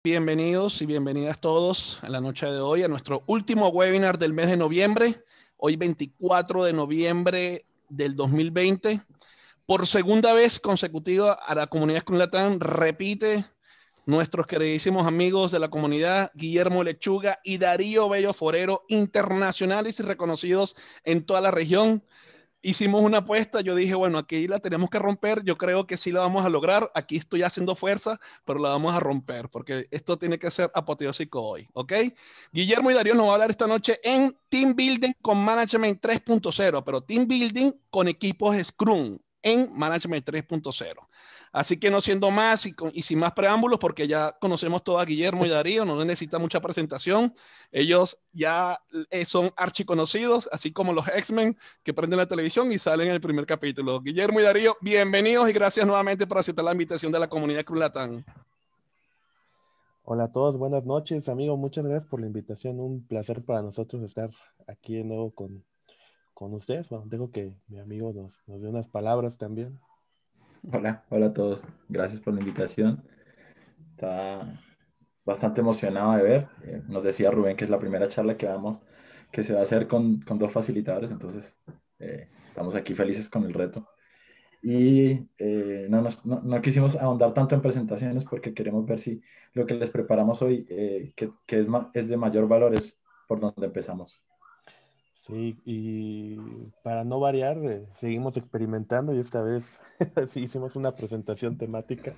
Bienvenidos y bienvenidas todos a la noche de hoy a nuestro último webinar del mes de noviembre, hoy 24 de noviembre del 2020. Por segunda vez consecutiva a la comunidad Scrum Latam repite nuestros queridísimos amigos de la comunidad Guillermo Lechuga y Darío Bello Forero, internacionales y reconocidos en toda la región. Hicimos una apuesta, yo dije, bueno, aquí la tenemos que romper, yo creo que sí la vamos a lograr, aquí estoy haciendo fuerza, pero la vamos a romper, porque esto tiene que ser apoteósico hoy, ¿ok? Guillermo y Darío nos va a hablar esta noche en Team Building con Management 3.0, pero Team Building con equipos Scrum en Management 3.0. Así que no siendo más y sin más preámbulos, porque ya conocemos todo a Guillermo y Darío, no necesita mucha presentación, ellos ya son archiconocidos, así como los X-Men que prenden la televisión y salen en el primer capítulo. Guillermo y Darío, bienvenidos y gracias nuevamente por aceptar la invitación de la comunidad Scrum Latam. Hola a todos, buenas noches, amigo. Muchas gracias por la invitación. Un placer para nosotros estar aquí de nuevo con ustedes. Bueno, dejo que mi amigo nos dé unas palabras también. Hola a todos. Gracias por la invitación. Está bastante emocionado de ver. Nos decía Rubén que es la primera charla que se va a hacer con dos facilitadores, entonces estamos aquí felices con el reto. Y no quisimos ahondar tanto en presentaciones porque queremos ver si lo que les preparamos hoy, que es de mayor valor, es por donde empezamos. Sí, y para no variar, seguimos experimentando y esta vez sí hicimos una presentación temática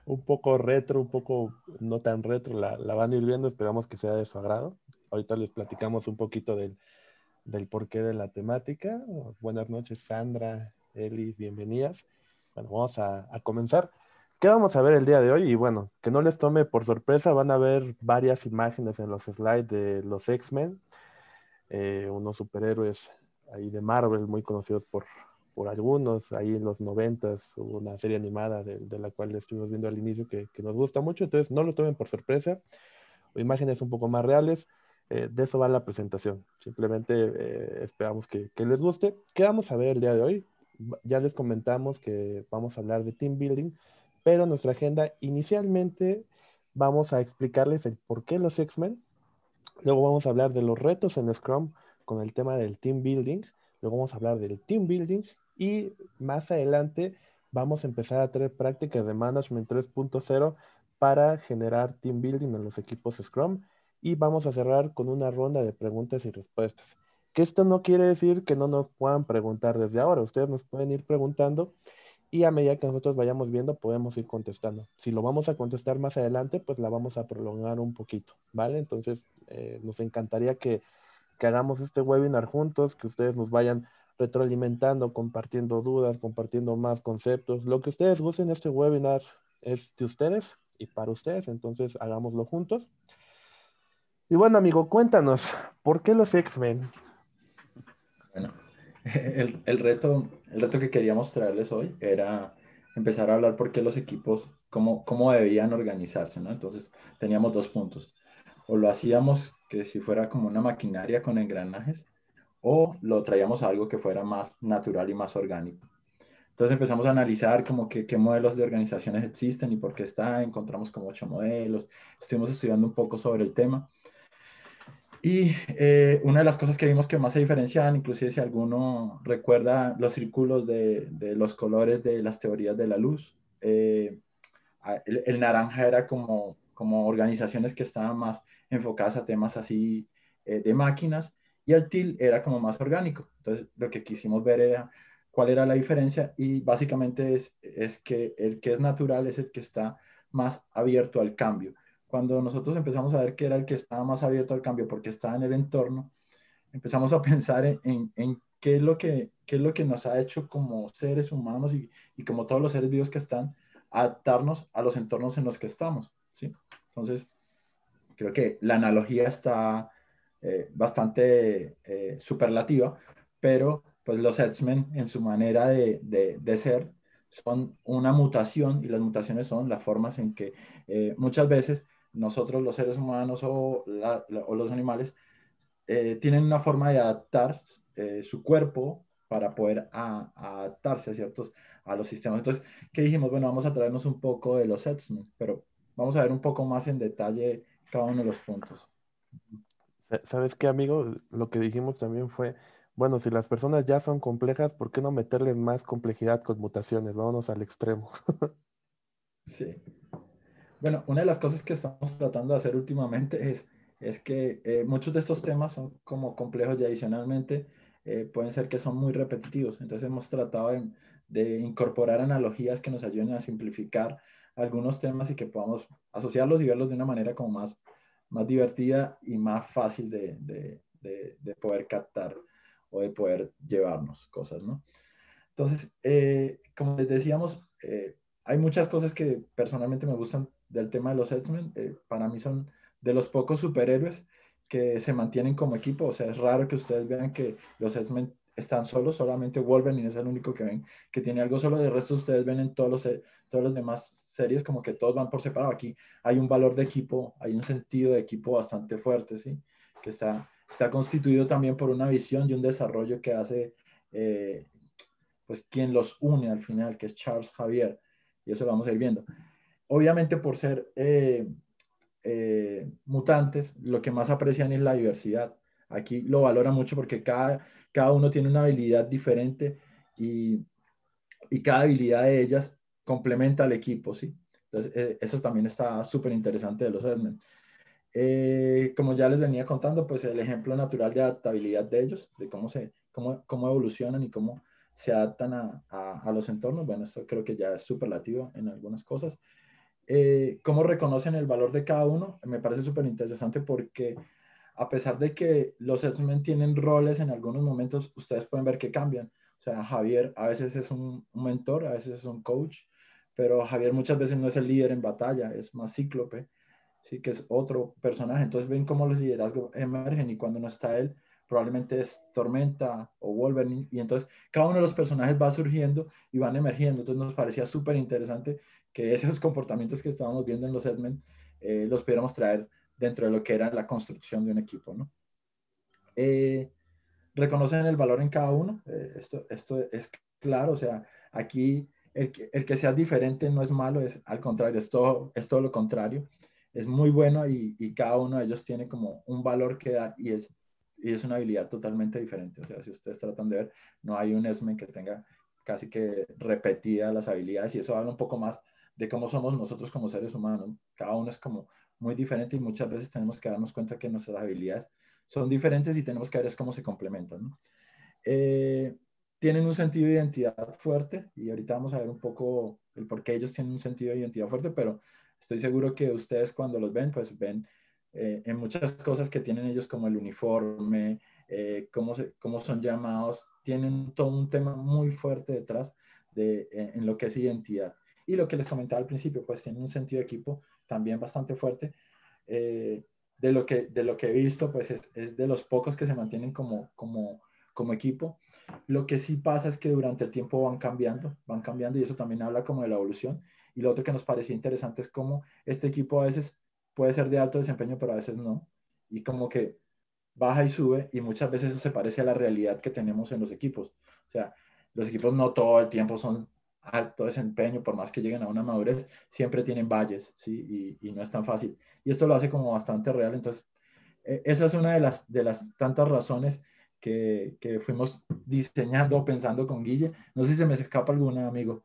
un poco retro, un poco no tan retro. La van a ir viendo, esperamos que sea de su agrado. Ahorita les platicamos un poquito del porqué de la temática. Buenas noches, Sandra, Eli, bienvenidas. Bueno, vamos a comenzar. ¿Qué vamos a ver el día de hoy? Y bueno, que no les tome por sorpresa, van a ver varias imágenes en los slides de los X-Men, unos superhéroes ahí de Marvel muy conocidos por algunos. Ahí en los 90s hubo una serie animada de la cual estuvimos viendo al inicio que nos gusta mucho, entonces no lo tomen por sorpresa, o imágenes un poco más reales. De eso va la presentación. Simplemente esperamos que les guste. ¿Qué vamos a ver el día de hoy? Ya les comentamos que vamos a hablar de team building, pero nuestra agenda inicialmente vamos a explicarles el por qué los X-Men. Luego vamos a hablar de los retos en Scrum con el tema del team building. Luego vamos a hablar del team building y más adelante vamos a empezar a tener prácticas de Management 3.0 para generar team building en los equipos Scrum, y vamos a cerrar con una ronda de preguntas y respuestas. Que esto no quiere decir que no nos puedan preguntar desde ahora. Ustedes nos pueden ir preguntando y a medida que nosotros vayamos viendo podemos ir contestando. Si lo vamos a contestar más adelante, pues la vamos a prolongar un poquito, ¿vale? Entonces, nos encantaría que hagamos este webinar juntos, que ustedes nos vayan retroalimentando, compartiendo dudas, compartiendo más conceptos. Lo que ustedes gusten, este webinar es de ustedes y para ustedes, entonces hagámoslo juntos. Y bueno, amigo, cuéntanos, ¿por qué los X-Men? Bueno, el reto que queríamos traerles hoy era empezar a hablar por qué los equipos, cómo debían organizarse, ¿no? Entonces teníamos dos puntos. O lo hacíamos que si fuera como una maquinaria con engranajes, o lo traíamos a algo que fuera más natural y más orgánico. Entonces empezamos a analizar como que qué modelos de organizaciones existen y por qué están. Encontramos como 8 modelos. Estuvimos estudiando un poco sobre el tema. Y una de las cosas que vimos que más se diferenciaban, inclusive si alguno recuerda los círculos de los colores de las teorías de la luz, el naranja era como organizaciones que estaban más enfocadas a temas así de máquinas, y el teal era como más orgánico. Entonces lo que quisimos ver era cuál era la diferencia, y básicamente es que el que es natural es el que está más abierto al cambio. Cuando nosotros empezamos a ver que era el que estaba más abierto al cambio porque estaba en el entorno, empezamos a pensar en qué es lo que nos ha hecho como seres humanos y como todos los seres vivos que están, adaptarnos a los entornos en los que estamos, ¿sí? Entonces, creo que la analogía está bastante superlativa, pero pues los X-Men en su manera de ser son una mutación, y las mutaciones son las formas en que muchas veces nosotros los seres humanos o los animales tienen una forma de adaptar su cuerpo para poder adaptarse a los sistemas. Entonces, ¿qué dijimos? Bueno, vamos a traernos un poco de los X-Men, pero vamos a ver un poco más en detalle cada uno de los puntos. ¿Sabes qué, amigo? Lo que dijimos también fue, bueno, si las personas ya son complejas, ¿por qué no meterles más complejidad con mutaciones? Vámonos al extremo. Sí. Bueno, una de las cosas que estamos tratando de hacer últimamente es que muchos de estos temas son como complejos y adicionalmente pueden ser que son muy repetitivos. Entonces hemos tratado de incorporar analogías que nos ayuden a simplificar algunos temas y que podamos asociarlos y verlos de una manera como más divertida y más fácil de poder captar o de poder llevarnos cosas, ¿no? Entonces, como les decíamos, hay muchas cosas que personalmente me gustan del tema de los X-Men. Para mí son de los pocos superhéroes que se mantienen como equipo. O sea, es raro que ustedes vean que los X-Men están solos, solamente Wolverine es el único que ven que tiene algo solo. De resto, ustedes ven en todos los demás series como que todos van por separado. Aquí hay un valor de equipo, hay un sentido de equipo bastante fuerte, ¿sí? Que está constituido también por una visión y un desarrollo que hace pues quien los une al final, que es Charles Xavier, y eso lo vamos a ir viendo. Obviamente por ser mutantes, lo que más aprecian es la diversidad. Aquí lo valora mucho porque cada uno tiene una habilidad diferente y cada habilidad de ellas complementa al equipo, ¿sí? Entonces, eso también está súper interesante de los X-Men. Como ya les venía contando, pues el ejemplo natural de adaptabilidad de ellos, de cómo evolucionan y cómo se adaptan a los entornos. Bueno, esto creo que ya es superlativo en algunas cosas. Cómo reconocen el valor de cada uno, me parece súper interesante porque a pesar de que los X-Men tienen roles en algunos momentos, ustedes pueden ver que cambian. O sea, Javier a veces es un mentor, a veces es un coach, pero Javier muchas veces no es el líder en batalla, es más cíclope, sí, que es otro personaje. Entonces ven cómo los liderazgos emergen y cuando no está él, probablemente es Tormenta o Wolverine. Y entonces cada uno de los personajes va surgiendo y van emergiendo. Entonces nos parecía súper interesante que esos comportamientos que estábamos viendo en los X-Men los pudiéramos traer dentro de lo que era la construcción de un equipo, ¿no? Reconocen el valor en cada uno. Esto es claro, o sea, aquí el que sea diferente no es malo, es al contrario, es todo lo contrario. Es muy bueno y cada uno de ellos tiene como un valor que dar y es una habilidad totalmente diferente. O sea, si ustedes tratan de ver, no hay un X-Men que tenga casi que repetidas las habilidades y eso habla un poco más de cómo somos nosotros como seres humanos. Cada uno es como muy diferente y muchas veces tenemos que darnos cuenta que nuestras habilidades son diferentes y tenemos que ver es cómo se complementan, ¿no? Tienen un sentido de identidad fuerte y ahorita vamos a ver un poco el por qué ellos tienen un sentido de identidad fuerte, pero estoy seguro que ustedes cuando los ven, pues ven en muchas cosas que tienen ellos como el uniforme, cómo son llamados, tienen todo un tema muy fuerte detrás en lo que es identidad. Y lo que les comentaba al principio, pues tienen un sentido de equipo también bastante fuerte. De lo que he visto, pues es de los pocos que se mantienen como equipo. Lo que sí pasa es que durante el tiempo van cambiando y eso también habla como de la evolución. Y lo otro que nos parecía interesante es cómo este equipo a veces puede ser de alto desempeño, pero a veces no. Y como que baja y sube y muchas veces eso se parece a la realidad que tenemos en los equipos. O sea, los equipos no todo el tiempo son alto desempeño, por más que lleguen a una madurez, siempre tienen valles, ¿sí? Y no es tan fácil. Y esto lo hace como bastante real. Entonces, esa es una de las tantas razones que fuimos diseñando o pensando con Guille. No sé si se me escapa alguna, amigo.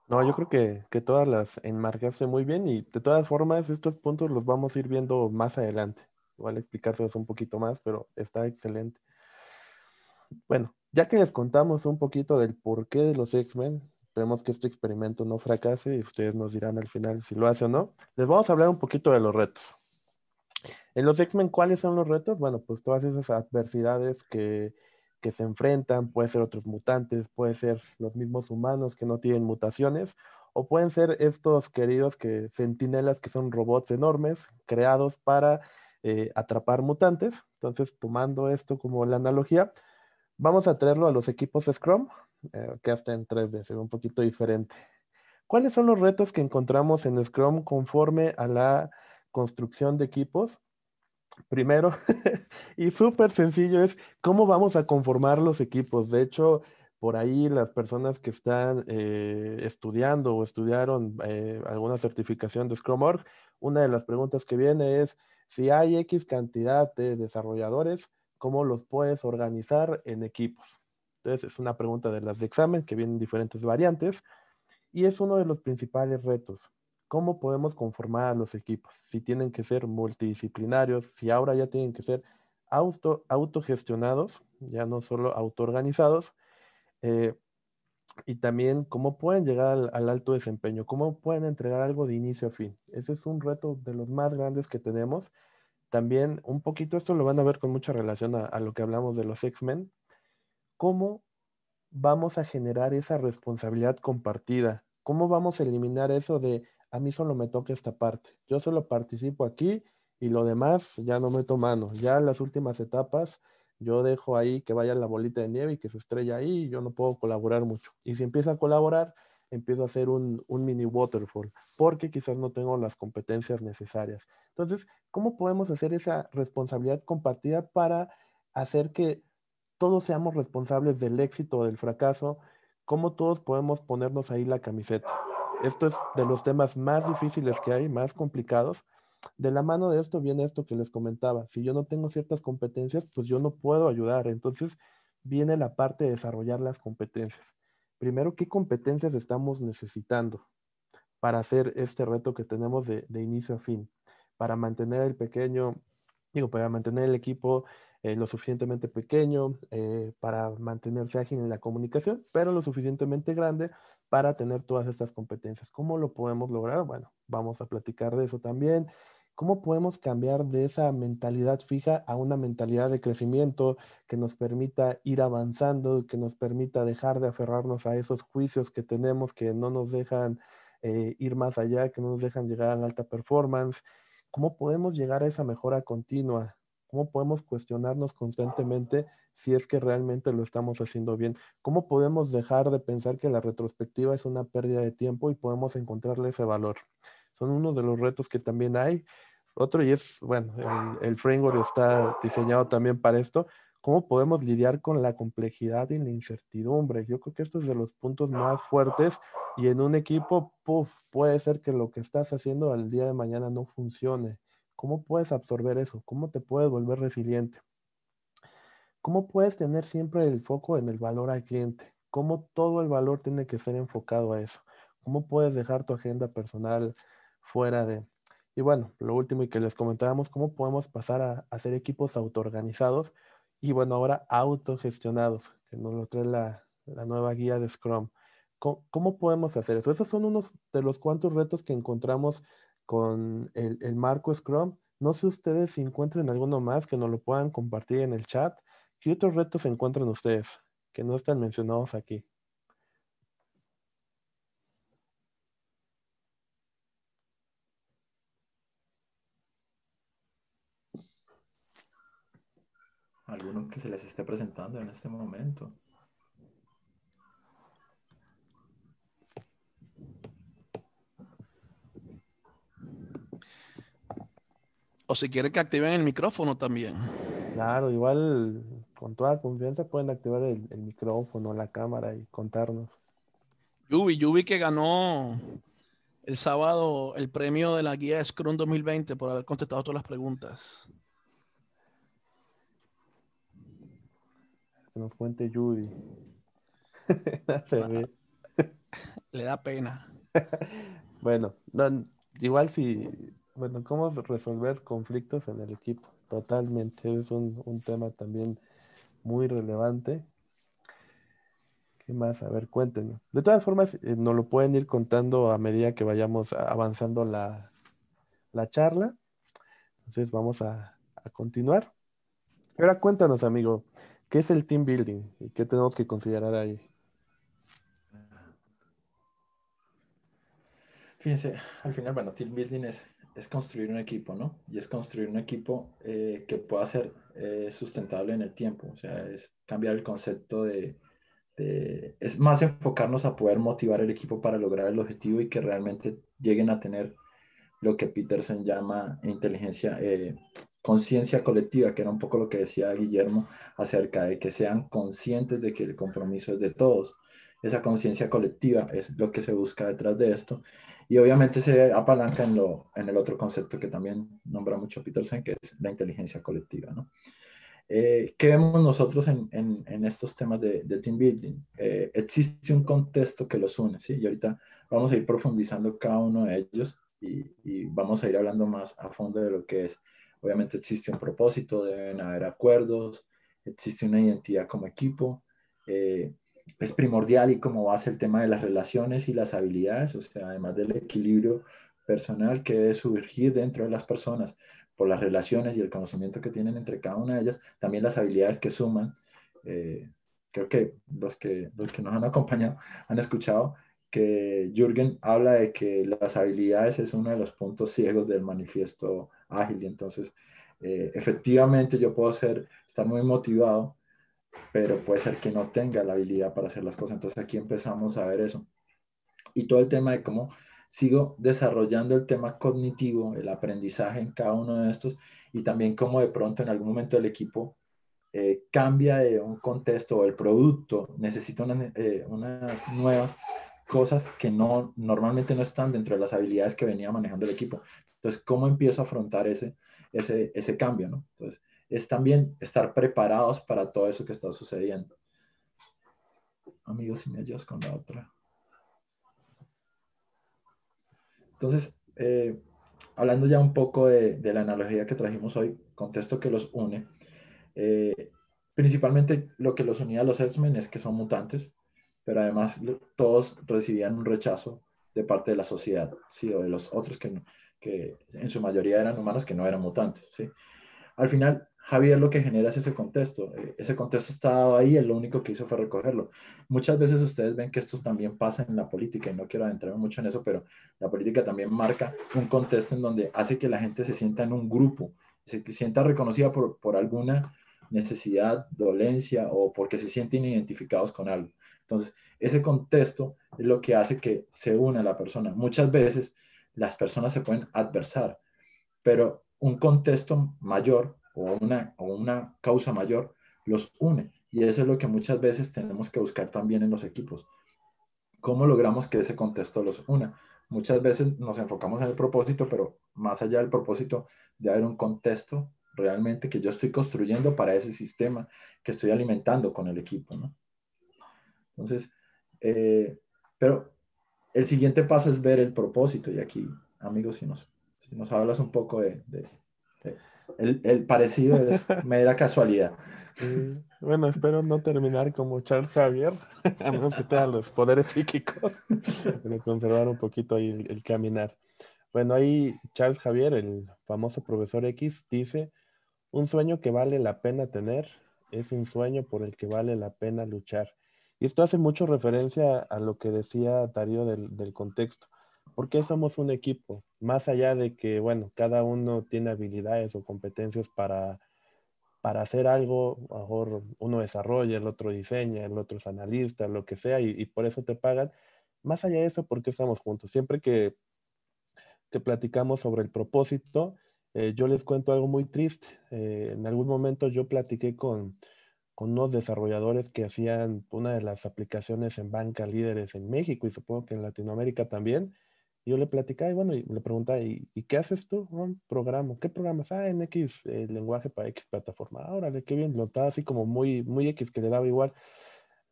No, yo creo que todas las enmarcaste muy bien y de todas formas estos puntos los vamos a ir viendo más adelante. Igual explicárselos un poquito más, pero está excelente. Bueno, ya que les contamos un poquito del porqué de los X-Men, esperemos que este experimento no fracase y ustedes nos dirán al final si lo hace o no. Les vamos a hablar un poquito de los retos. En los X-Men, ¿cuáles son los retos? Bueno, pues todas esas adversidades que se enfrentan, puede ser otros mutantes, puede ser los mismos humanos que no tienen mutaciones, o pueden ser estos queridos centinelas que son robots enormes creados para atrapar mutantes. Entonces, tomando esto como la analogía, vamos a traerlo a los equipos Scrum, que hasta en 3D se ve un poquito diferente. ¿Cuáles son los retos que encontramos en Scrum conforme a la construcción de equipos? Primero, y súper sencillo, es cómo vamos a conformar los equipos. De hecho, Por ahí las personas que están estudiando o estudiaron alguna certificación de Scrum Org, una de las preguntas que viene es, si hay X cantidad de desarrolladores, ¿cómo los puedes organizar en equipos? Entonces, es una pregunta de las de examen que vienen en diferentes variantes y es uno de los principales retos. ¿Cómo podemos conformar a los equipos? Si tienen que ser multidisciplinarios, si ahora ya tienen que ser autogestionados, ya no solo autoorganizados, eh, y también cómo pueden llegar al alto desempeño, cómo pueden entregar algo de inicio a fin. Ese es un reto de los más grandes que tenemos. También un poquito esto lo van a ver con mucha relación a lo que hablamos de los X-Men. ¿Cómo vamos a generar esa responsabilidad compartida? ¿Cómo vamos a eliminar eso de a mí solo me toca esta parte? Yo solo participo aquí y lo demás ya no meto mano. Ya las últimas etapas yo dejo ahí que vaya la bolita de nieve y que se estrella ahí y yo no puedo colaborar mucho. Y si empiezo a colaborar, empiezo a hacer un mini waterfall porque quizás no tengo las competencias necesarias. Entonces, ¿cómo podemos hacer esa responsabilidad compartida para hacer que todos seamos responsables del éxito o del fracaso? ¿Cómo todos podemos ponernos ahí la camiseta? Esto es de los temas más difíciles que hay, más complicados. De la mano de esto viene esto que les comentaba. Si yo no tengo ciertas competencias, pues yo no puedo ayudar. Entonces viene la parte de desarrollar las competencias. Primero, ¿qué competencias estamos necesitando para hacer este reto que tenemos de inicio a fin? Para mantener el pequeño, para mantener el equipo lo suficientemente pequeño, para mantenerse ágil en la comunicación, pero lo suficientemente grande para tener todas estas competencias. ¿Cómo lo podemos lograr? Bueno, vamos a platicar de eso también. ¿Cómo podemos cambiar de esa mentalidad fija a una mentalidad de crecimiento que nos permita ir avanzando, que nos permita dejar de aferrarnos a esos juicios que tenemos que no nos dejan ir más allá, que no nos dejan llegar a la alta performance? ¿Cómo podemos llegar a esa mejora continua? ¿Cómo podemos cuestionarnos constantemente si es que realmente lo estamos haciendo bien? ¿Cómo podemos dejar de pensar que la retrospectiva es una pérdida de tiempo y podemos encontrarle ese valor? Son uno de los retos que también hay. Otro, y es, bueno, el framework está diseñado también para esto. ¿Cómo podemos lidiar con la complejidad y la incertidumbre? Yo creo que esto es de los puntos más fuertes y en un equipo, puede ser que lo que estás haciendo al día de mañana no funcione. ¿Cómo puedes absorber eso? ¿Cómo te puedes volver resiliente? ¿Cómo puedes tener siempre el foco en el valor al cliente? ¿Cómo todo el valor tiene que ser enfocado a eso? ¿Cómo puedes dejar tu agenda personal fuera de? Y bueno, lo último y que les comentábamos, ¿cómo podemos pasar a hacer equipos autoorganizados y bueno, ahora autogestionados, que nos lo trae la nueva guía de Scrum? ¿Cómo podemos hacer eso? Esos son unos de los cuantos retos que encontramos con el marco Scrum. No sé ustedes si encuentren alguno más que nos lo puedan compartir en el chat. ¿Qué otros retos encuentran ustedes que no están mencionados aquí? Alguno que se les esté presentando en este momento. O si quieren que activen el micrófono también. Claro, igual con toda confianza pueden activar el micrófono, la cámara y contarnos. Yubi que ganó el sábado el premio de la guía Scrum 2020 por haber contestado todas las preguntas. Que nos cuente Judy. Le da pena. Bueno, igual bueno, ¿cómo resolver conflictos en el equipo? Totalmente, es un tema también muy relevante. ¿Qué más? A ver, cuéntenos. De todas formas, nos lo pueden ir contando a medida que vayamos avanzando la charla. Entonces vamos a continuar. Ahora cuéntanos, amigo, ¿qué es el team building y qué tenemos que considerar ahí? Fíjense, al final, bueno, team building es construir un equipo, ¿no? Y es construir un equipo que pueda ser sustentable en el tiempo. O sea, es cambiar el concepto es más enfocarnos a poder motivar el equipo para lograr el objetivo y que realmente lleguen a tener lo que Peterson llama inteligencia conciencia colectiva, que era un poco lo que decía Guillermo acerca de que sean conscientes de que el compromiso es de todos. Esa conciencia colectiva es lo que se busca detrás de esto. Y obviamente se apalanca en el otro concepto que también nombra mucho Peterson, que es la inteligencia colectiva, ¿no? ¿Qué vemos nosotros en estos temas de team building? Existe un contexto que los une, ¿sí? Y ahorita vamos a ir profundizando cada uno de ellos y vamos a ir hablando más a fondo de lo que es. Obviamente existe un propósito, deben haber acuerdos, existe una identidad como equipo, es primordial y como base el tema de las relaciones y las habilidades, o sea, además del equilibrio personal que debe surgir dentro de las personas por las relaciones y el conocimiento que tienen entre cada una de ellas, también las habilidades que suman. Creo que los que nos han acompañado han escuchado que Jürgen habla de que las habilidades es uno de los puntos ciegos del manifiesto ágil. Y entonces, efectivamente, yo puedo estar muy motivado, pero puede ser que no tenga la habilidad para hacer las cosas. Entonces, aquí empezamos a ver eso. Y todo el tema de cómo sigo desarrollando el tema cognitivo, el aprendizaje en cada uno de estos, y también cómo de pronto en algún momento el equipo cambia de un contexto o el producto necesita unas nuevas cosas que normalmente no están dentro de las habilidades que venía manejando el equipo. Entonces, ¿cómo empiezo a afrontar ese cambio, ¿no? Entonces, es también estar preparados para todo eso que está sucediendo. Amigos, si me ayudas con la otra. Entonces, hablando ya un poco de la analogía que trajimos hoy, contexto que los une, principalmente lo que los unía a los X-Men es que son mutantes, pero además todos recibían un rechazo de parte de la sociedad, ¿sí? O de los otros que en su mayoría eran humanos que no eran mutantes, ¿sí? Al final, Javier lo que genera es ese contexto. Ese contexto estaba ahí, él lo único que hizo fue recogerlo. Muchas veces ustedes ven que esto también pasa en la política, y no quiero adentrarme mucho en eso, pero la política también marca un contexto en donde hace que la gente se sienta en un grupo, se sienta reconocida por alguna necesidad, dolencia o porque se sienten identificados con algo. Entonces, ese contexto es lo que hace que se una la persona. Muchas veces las personas se pueden adversar, pero un contexto mayor o una causa mayor los une. Y eso es lo que muchas veces tenemos que buscar también en los equipos. ¿Cómo logramos que ese contexto los una? Muchas veces nos enfocamos en el propósito, pero más allá del propósito, de haber un contexto realmente que yo estoy construyendo para ese sistema que estoy alimentando con el equipo, ¿no? Entonces, pero el siguiente paso es ver el propósito. Y aquí, amigos, si nos hablas un poco el parecido es mera casualidad. Bueno, espero no terminar como Charles Xavier, a menos que tenga los poderes psíquicos, pero conservar un poquito ahí el caminar. Bueno, ahí Charles Xavier, el famoso profesor X, dice, un sueño que vale la pena tener es un sueño por el que vale la pena luchar. Y esto hace mucho referencia a lo que decía Darío del contexto. ¿Por qué somos un equipo? Más allá de que, bueno, cada uno tiene habilidades o competencias para hacer algo, a lo mejor uno desarrolla, el otro diseña, el otro es analista, lo que sea, y por eso te pagan. Más allá de eso, ¿por qué estamos juntos? Siempre que platicamos sobre el propósito, yo les cuento algo muy triste. En algún momento yo platiqué con unos desarrolladores que hacían una de las aplicaciones en banca líderes en México y supongo que en Latinoamérica también. Y yo le platicaba y bueno, y le preguntaba, ¿y qué haces tú? Un programa. ¿Qué programas? Ah, en X, lenguaje para X plataforma. Ah, órale, qué bien. Lo estaba así como muy, muy X que le daba igual.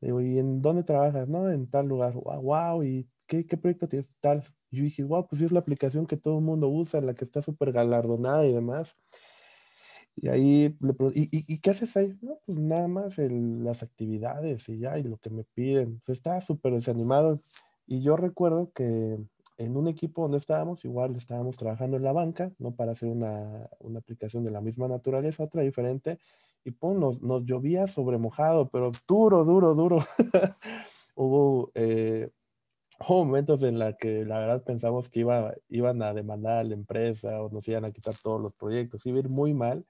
Le digo, ¿y en dónde trabajas? No, en tal lugar. Wow, ¿y qué proyecto tienes? Tal. Y yo dije, wow, pues sí es la aplicación que todo el mundo usa, la que está súper galardonada y demás. Y ahí le pregunté, ¿y qué haces ahí? No, pues nada más las actividades y ya, y lo que me piden. Pues estaba súper desanimado. Y yo recuerdo que en un equipo donde estábamos, igual estábamos trabajando en la banca, no para hacer una aplicación de la misma naturaleza, otra diferente, y pum, nos llovía sobre mojado, pero duro, duro, duro. Hubo, hubo momentos en la que la verdad pensamos que iban a demandar a la empresa o nos iban a quitar todos los proyectos, iba a ir muy mal,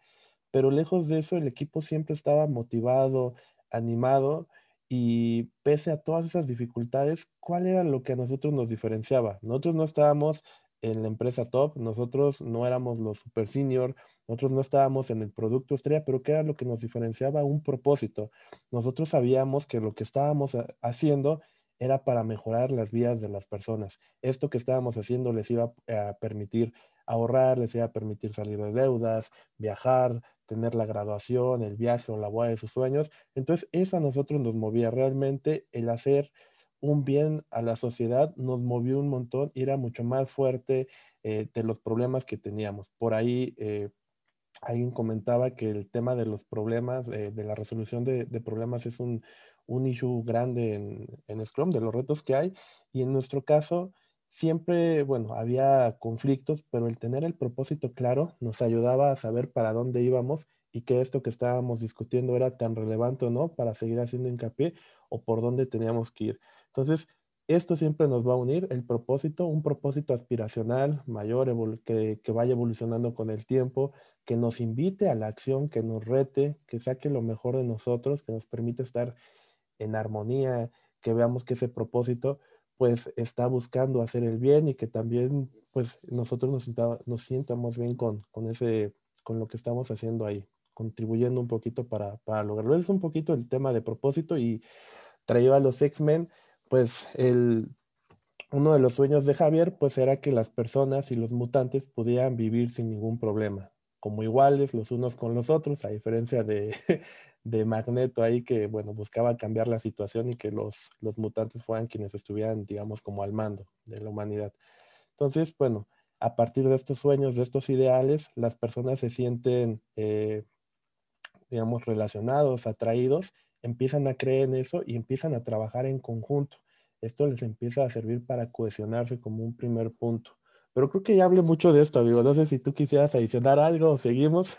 pero lejos de eso el equipo siempre estaba motivado, animado y pese a todas esas dificultades, ¿cuál era lo que a nosotros nos diferenciaba? Nosotros no estábamos en la empresa top, nosotros no éramos los super senior, nosotros no estábamos en el producto estrella, pero ¿qué era lo que nos diferenciaba? Un propósito. Nosotros sabíamos que lo que estábamos haciendo era para mejorar las vidas de las personas. Esto que estábamos haciendo les iba a permitir ahorrar, les iba a permitir salir de deudas, viajar, tener la graduación, el viaje o la boda de sus sueños. Entonces, eso a nosotros nos movía realmente el hacer un bien a la sociedad, nos movió un montón y era mucho más fuerte de los problemas que teníamos. Por ahí alguien comentaba que el tema de los problemas, de la resolución de problemas es un issue grande en Scrum, de los retos que hay. Y en nuestro caso, siempre, bueno, había conflictos, pero el tener el propósito claro nos ayudaba a saber para dónde íbamos y que esto que estábamos discutiendo era tan relevante o no para seguir haciendo hincapié o por dónde teníamos que ir. Entonces, esto siempre nos va a unir, el propósito, un propósito aspiracional mayor, que vaya evolucionando con el tiempo, que nos invite a la acción, que nos rete, que saque lo mejor de nosotros, que nos permite estar en armonía, que veamos que ese propósito pues está buscando hacer el bien y que también pues nosotros nos sientamos bien con lo que estamos haciendo ahí, contribuyendo un poquito para lograrlo. Es un poquito el tema de propósito y traído a los X-Men, pues uno de los sueños de Javier, pues era que las personas y los mutantes pudieran vivir sin ningún problema, como iguales los unos con los otros, a diferencia de, de Magneto ahí que, bueno, buscaba cambiar la situación y que los mutantes fueran quienes estuvieran, digamos, como al mando de la humanidad. Entonces, bueno, a partir de estos sueños, de estos ideales, las personas se sienten, digamos, relacionados, atraídos, empiezan a creer en eso y empiezan a trabajar en conjunto. Esto les empieza a servir para cohesionarse como un primer punto. Pero creo que ya hablé mucho de esto, amigo. No sé si tú quisieras adicionar algo o seguimos.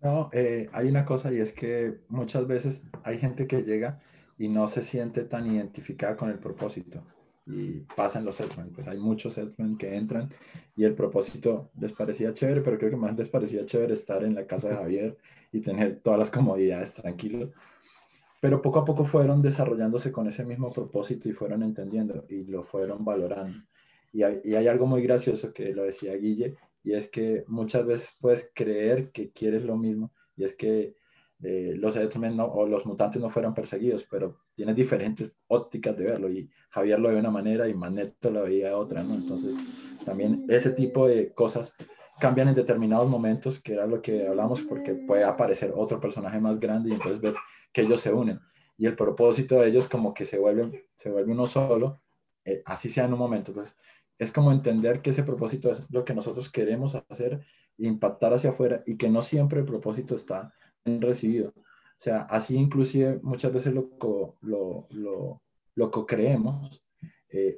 No, hay una cosa y es que muchas veces hay gente que llega y no se siente tan identificada con el propósito y pasan los salesmen. Pues hay muchos salesmen que entran y el propósito les parecía chévere, pero creo que más les parecía chévere estar en la casa de Javier y tener todas las comodidades tranquilo. Pero poco a poco fueron desarrollándose con ese mismo propósito y fueron entendiendo y lo fueron valorando. Y hay algo muy gracioso que lo decía Guille, y es que muchas veces puedes creer que quieres lo mismo, y es que los X-Men o los mutantes no fueron perseguidos, pero tienes diferentes ópticas de verlo, y Javier lo ve de una manera y Magneto lo veía de otra, ¿no? Entonces, también ese tipo de cosas cambian en determinados momentos, que era lo que hablamos, porque puede aparecer otro personaje más grande y entonces ves que ellos se unen y el propósito de ellos como que se vuelve uno solo, así sea en un momento. Entonces, es como entender que ese propósito es lo que nosotros queremos hacer, impactar hacia afuera y que no siempre el propósito está bien recibido. O sea, así inclusive muchas veces lo co-creemos.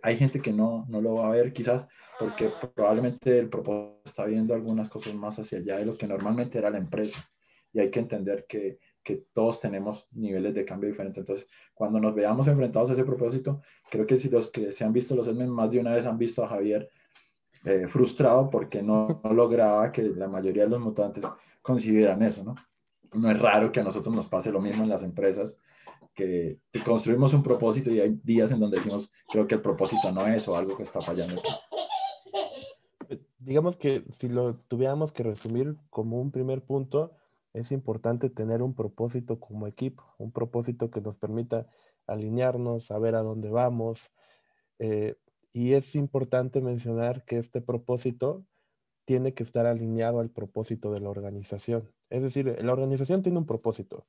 Hay gente que no lo va a ver quizás porque probablemente el propósito está viendo algunas cosas más hacia allá de lo que normalmente era la empresa. Y hay que entender que todos tenemos niveles de cambio diferentes. Entonces, cuando nos veamos enfrentados a ese propósito, creo que si los que se han visto los X-Men más de una vez han visto a Javier frustrado porque no lograba que la mayoría de los mutantes consideran eso, ¿no? No es raro que a nosotros nos pase lo mismo en las empresas, que construimos un propósito y hay días en donde decimos, creo que el propósito no es o algo que está fallando aquí. Digamos que si lo tuviéramos que resumir como un primer punto, es importante tener un propósito como equipo, un propósito que nos permita alinearnos, saber a dónde vamos. eh, y es importante mencionar que este propósito tiene que estar alineado al propósito de la organización. Es decir, la organización tiene un propósito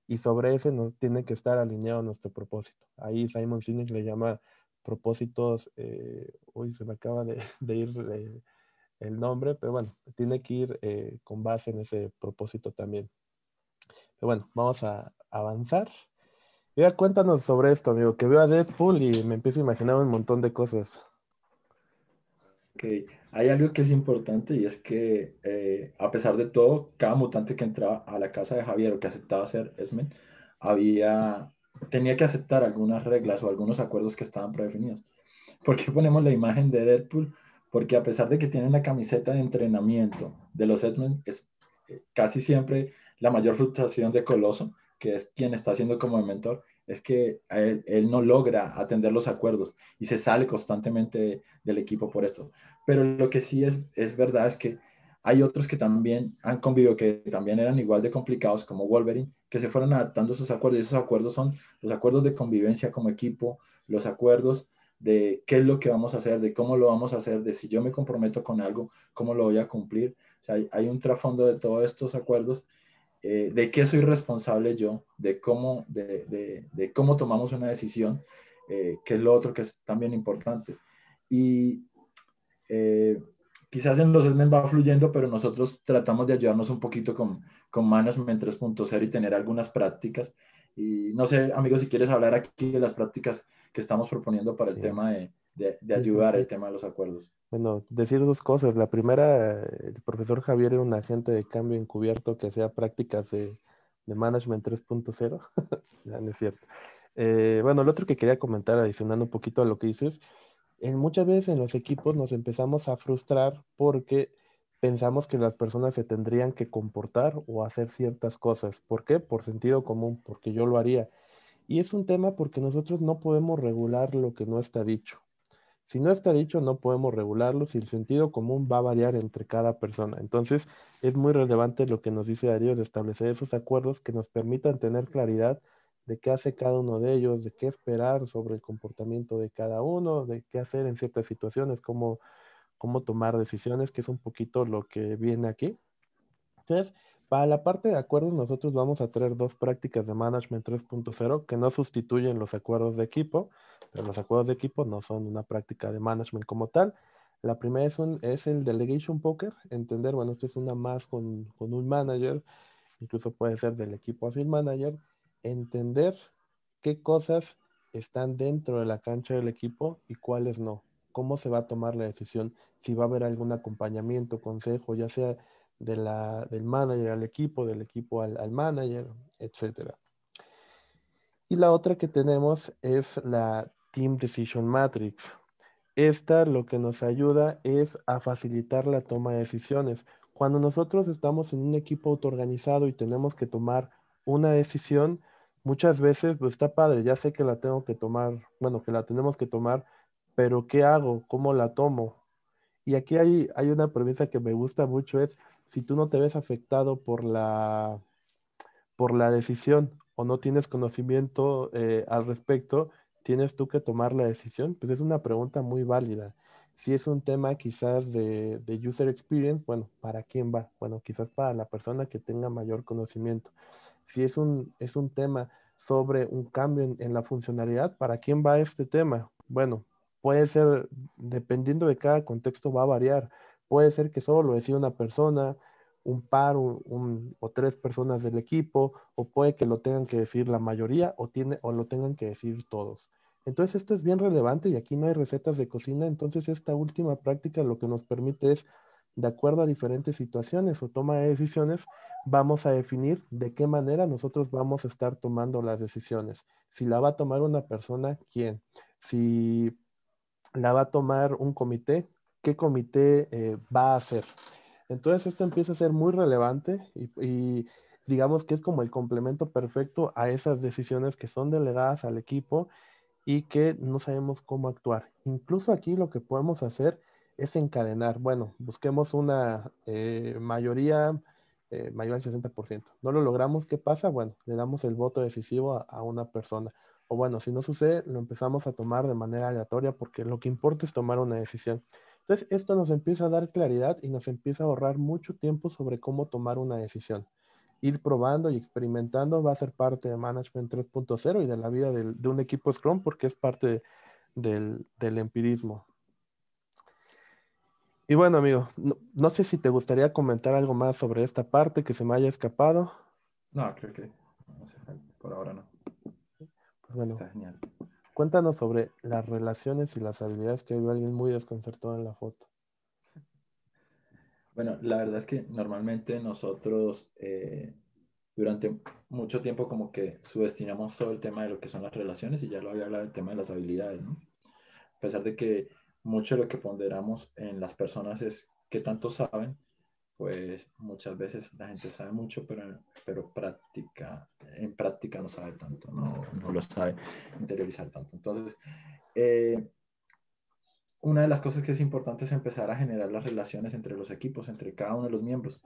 y sobre ese nos tiene que estar alineado nuestro propósito. Ahí Simon Sinek le llama propósitos, uy, se me acaba de ir el nombre, pero bueno, tiene que ir con base en ese propósito también. Pero bueno, vamos a avanzar. Y ya cuéntanos sobre esto, amigo, que veo a Deadpool y me empiezo a imaginar un montón de cosas. Okay. Hay algo que es importante y es que a pesar de todo, cada mutante que entraba a la casa de Javier o que aceptaba ser X-Men, tenía que aceptar algunas reglas o algunos acuerdos que estaban predefinidos. ¿Por qué ponemos la imagen de Deadpool? Porque a pesar de que tienen la camiseta de entrenamiento de los X-Men, es casi siempre la mayor frustración de Coloso, que es quien está haciendo como el mentor, es que él no logra atender los acuerdos y se sale constantemente del equipo por esto. Pero lo que sí es verdad es que hay otros que también han convivido, que también eran igual de complicados, como Wolverine, que se fueron adaptando a esos acuerdos. Y esos acuerdos son los acuerdos de convivencia como equipo, los acuerdos de qué es lo que vamos a hacer, de cómo lo vamos a hacer, de si yo me comprometo con algo, cómo lo voy a cumplir. O sea, hay un trasfondo de todos estos acuerdos, de qué soy responsable yo, de cómo tomamos una decisión, que es lo otro que es también importante. Y eh, quizás en los SMEs va fluyendo, pero nosotros tratamos de ayudarnos un poquito con Management 3.0 y tener algunas prácticas. Y no sé, amigos, si quieres hablar aquí de las prácticas que estamos proponiendo para el Sí, tema de sí, sí, ayudar sí. el tema de los acuerdos. Bueno, decir dos cosas. La primera, el profesor Javier era un agente de cambio encubierto que hacía prácticas de Management 3.0. Ya, no es cierto. Bueno, lo otro que quería comentar, adicionando un poquito a lo que dices, muchas veces en los equipos nos empezamos a frustrar porque pensamos que las personas se tendrían que comportar o hacer ciertas cosas. ¿Por qué? Por sentido común, porque yo lo haría. Y es un tema porque nosotros no podemos regular lo que no está dicho. Si no está dicho, no podemos regularlo, si el sentido común va a variar entre cada persona. Entonces, es muy relevante lo que nos dice Darío de establecer esos acuerdos que nos permitan tener claridad de qué hace cada uno de ellos, de qué esperar sobre el comportamiento de cada uno, de qué hacer en ciertas situaciones, cómo tomar decisiones, que es un poquito lo que viene aquí. Entonces, para la parte de acuerdos, nosotros vamos a traer dos prácticas de Management 3.0 que no sustituyen los acuerdos de equipo, pero los acuerdos de equipo no son una práctica de management como tal. La primera es el Delegation Poker, entender, bueno, esto es una más con un manager, incluso puede ser del equipo hacia el manager, entender qué cosas están dentro de la cancha del equipo y cuáles no, cómo se va a tomar la decisión, si va a haber algún acompañamiento, consejo, ya sea del manager al equipo, del equipo al manager, etcétera. Y la otra que tenemos es la Team Decision Matrix. Esta lo que nos ayuda es a facilitar la toma de decisiones. Cuando nosotros estamos en un equipo autoorganizado y tenemos que tomar una decisión, muchas veces pues está padre, ya sé que la tengo que tomar, bueno, que la tenemos que tomar, pero ¿qué hago? ¿Cómo la tomo? Y aquí hay una premisa que me gusta mucho, es si tú no te ves afectado por la decisión o no tienes conocimiento al respecto, ¿tienes tú que tomar la decisión? Pues es una pregunta muy válida. Si es un tema quizás de user experience, bueno, ¿para quién va? Bueno, quizás para la persona que tenga mayor conocimiento. Si es un tema sobre un cambio en la funcionalidad, ¿para quién va este tema? Bueno, puede ser, dependiendo de cada contexto, va a variar. Puede ser que solo lo decida una persona, un par o tres personas del equipo, o puede que lo tengan que decir la mayoría o lo tengan que decir todos. Entonces esto es bien relevante y aquí no hay recetas de cocina, entonces esta última práctica lo que nos permite es, de acuerdo a diferentes situaciones o toma de decisiones, vamos a definir de qué manera nosotros vamos a estar tomando las decisiones. Si la va a tomar una persona, ¿quién? Si la va a tomar un comité, ¿qué comité va a hacer? Entonces esto empieza a ser muy relevante y digamos que es como el complemento perfecto a esas decisiones que son delegadas al equipo y que no sabemos cómo actuar. Incluso aquí lo que podemos hacer es encadenar. Bueno, busquemos una mayoría mayor al 60%. No lo logramos, ¿qué pasa? Bueno, le damos el voto decisivo a una persona. O bueno, si no sucede, lo empezamos a tomar de manera aleatoria porque lo que importa es tomar una decisión. Entonces, esto nos empieza a dar claridad y nos empieza a ahorrar mucho tiempo sobre cómo tomar una decisión. Ir probando y experimentando va a ser parte de Management 3.0 y de la vida de un equipo Scrum porque es parte del empirismo. Y bueno, amigo, no sé si te gustaría comentar algo más sobre esta parte que se me haya escapado. No, creo que no hace falta. Por ahora no. Pues bueno, Está genial. cuéntanos sobre las relaciones y las habilidades que veo alguien muy desconcertado en la foto. Bueno, la verdad es que normalmente nosotros durante mucho tiempo como que subestimamos todo el tema de lo que son las relaciones y ya lo había hablado del tema de las habilidades, ¿no? A pesar de que mucho de lo que ponderamos en las personas es qué tanto saben, pues muchas veces la gente sabe mucho, pero en práctica no sabe tanto, no lo sabe interiorizar tanto. Entonces, una de las cosas que es importante es empezar a generar las relaciones entre los equipos, entre cada uno de los miembros,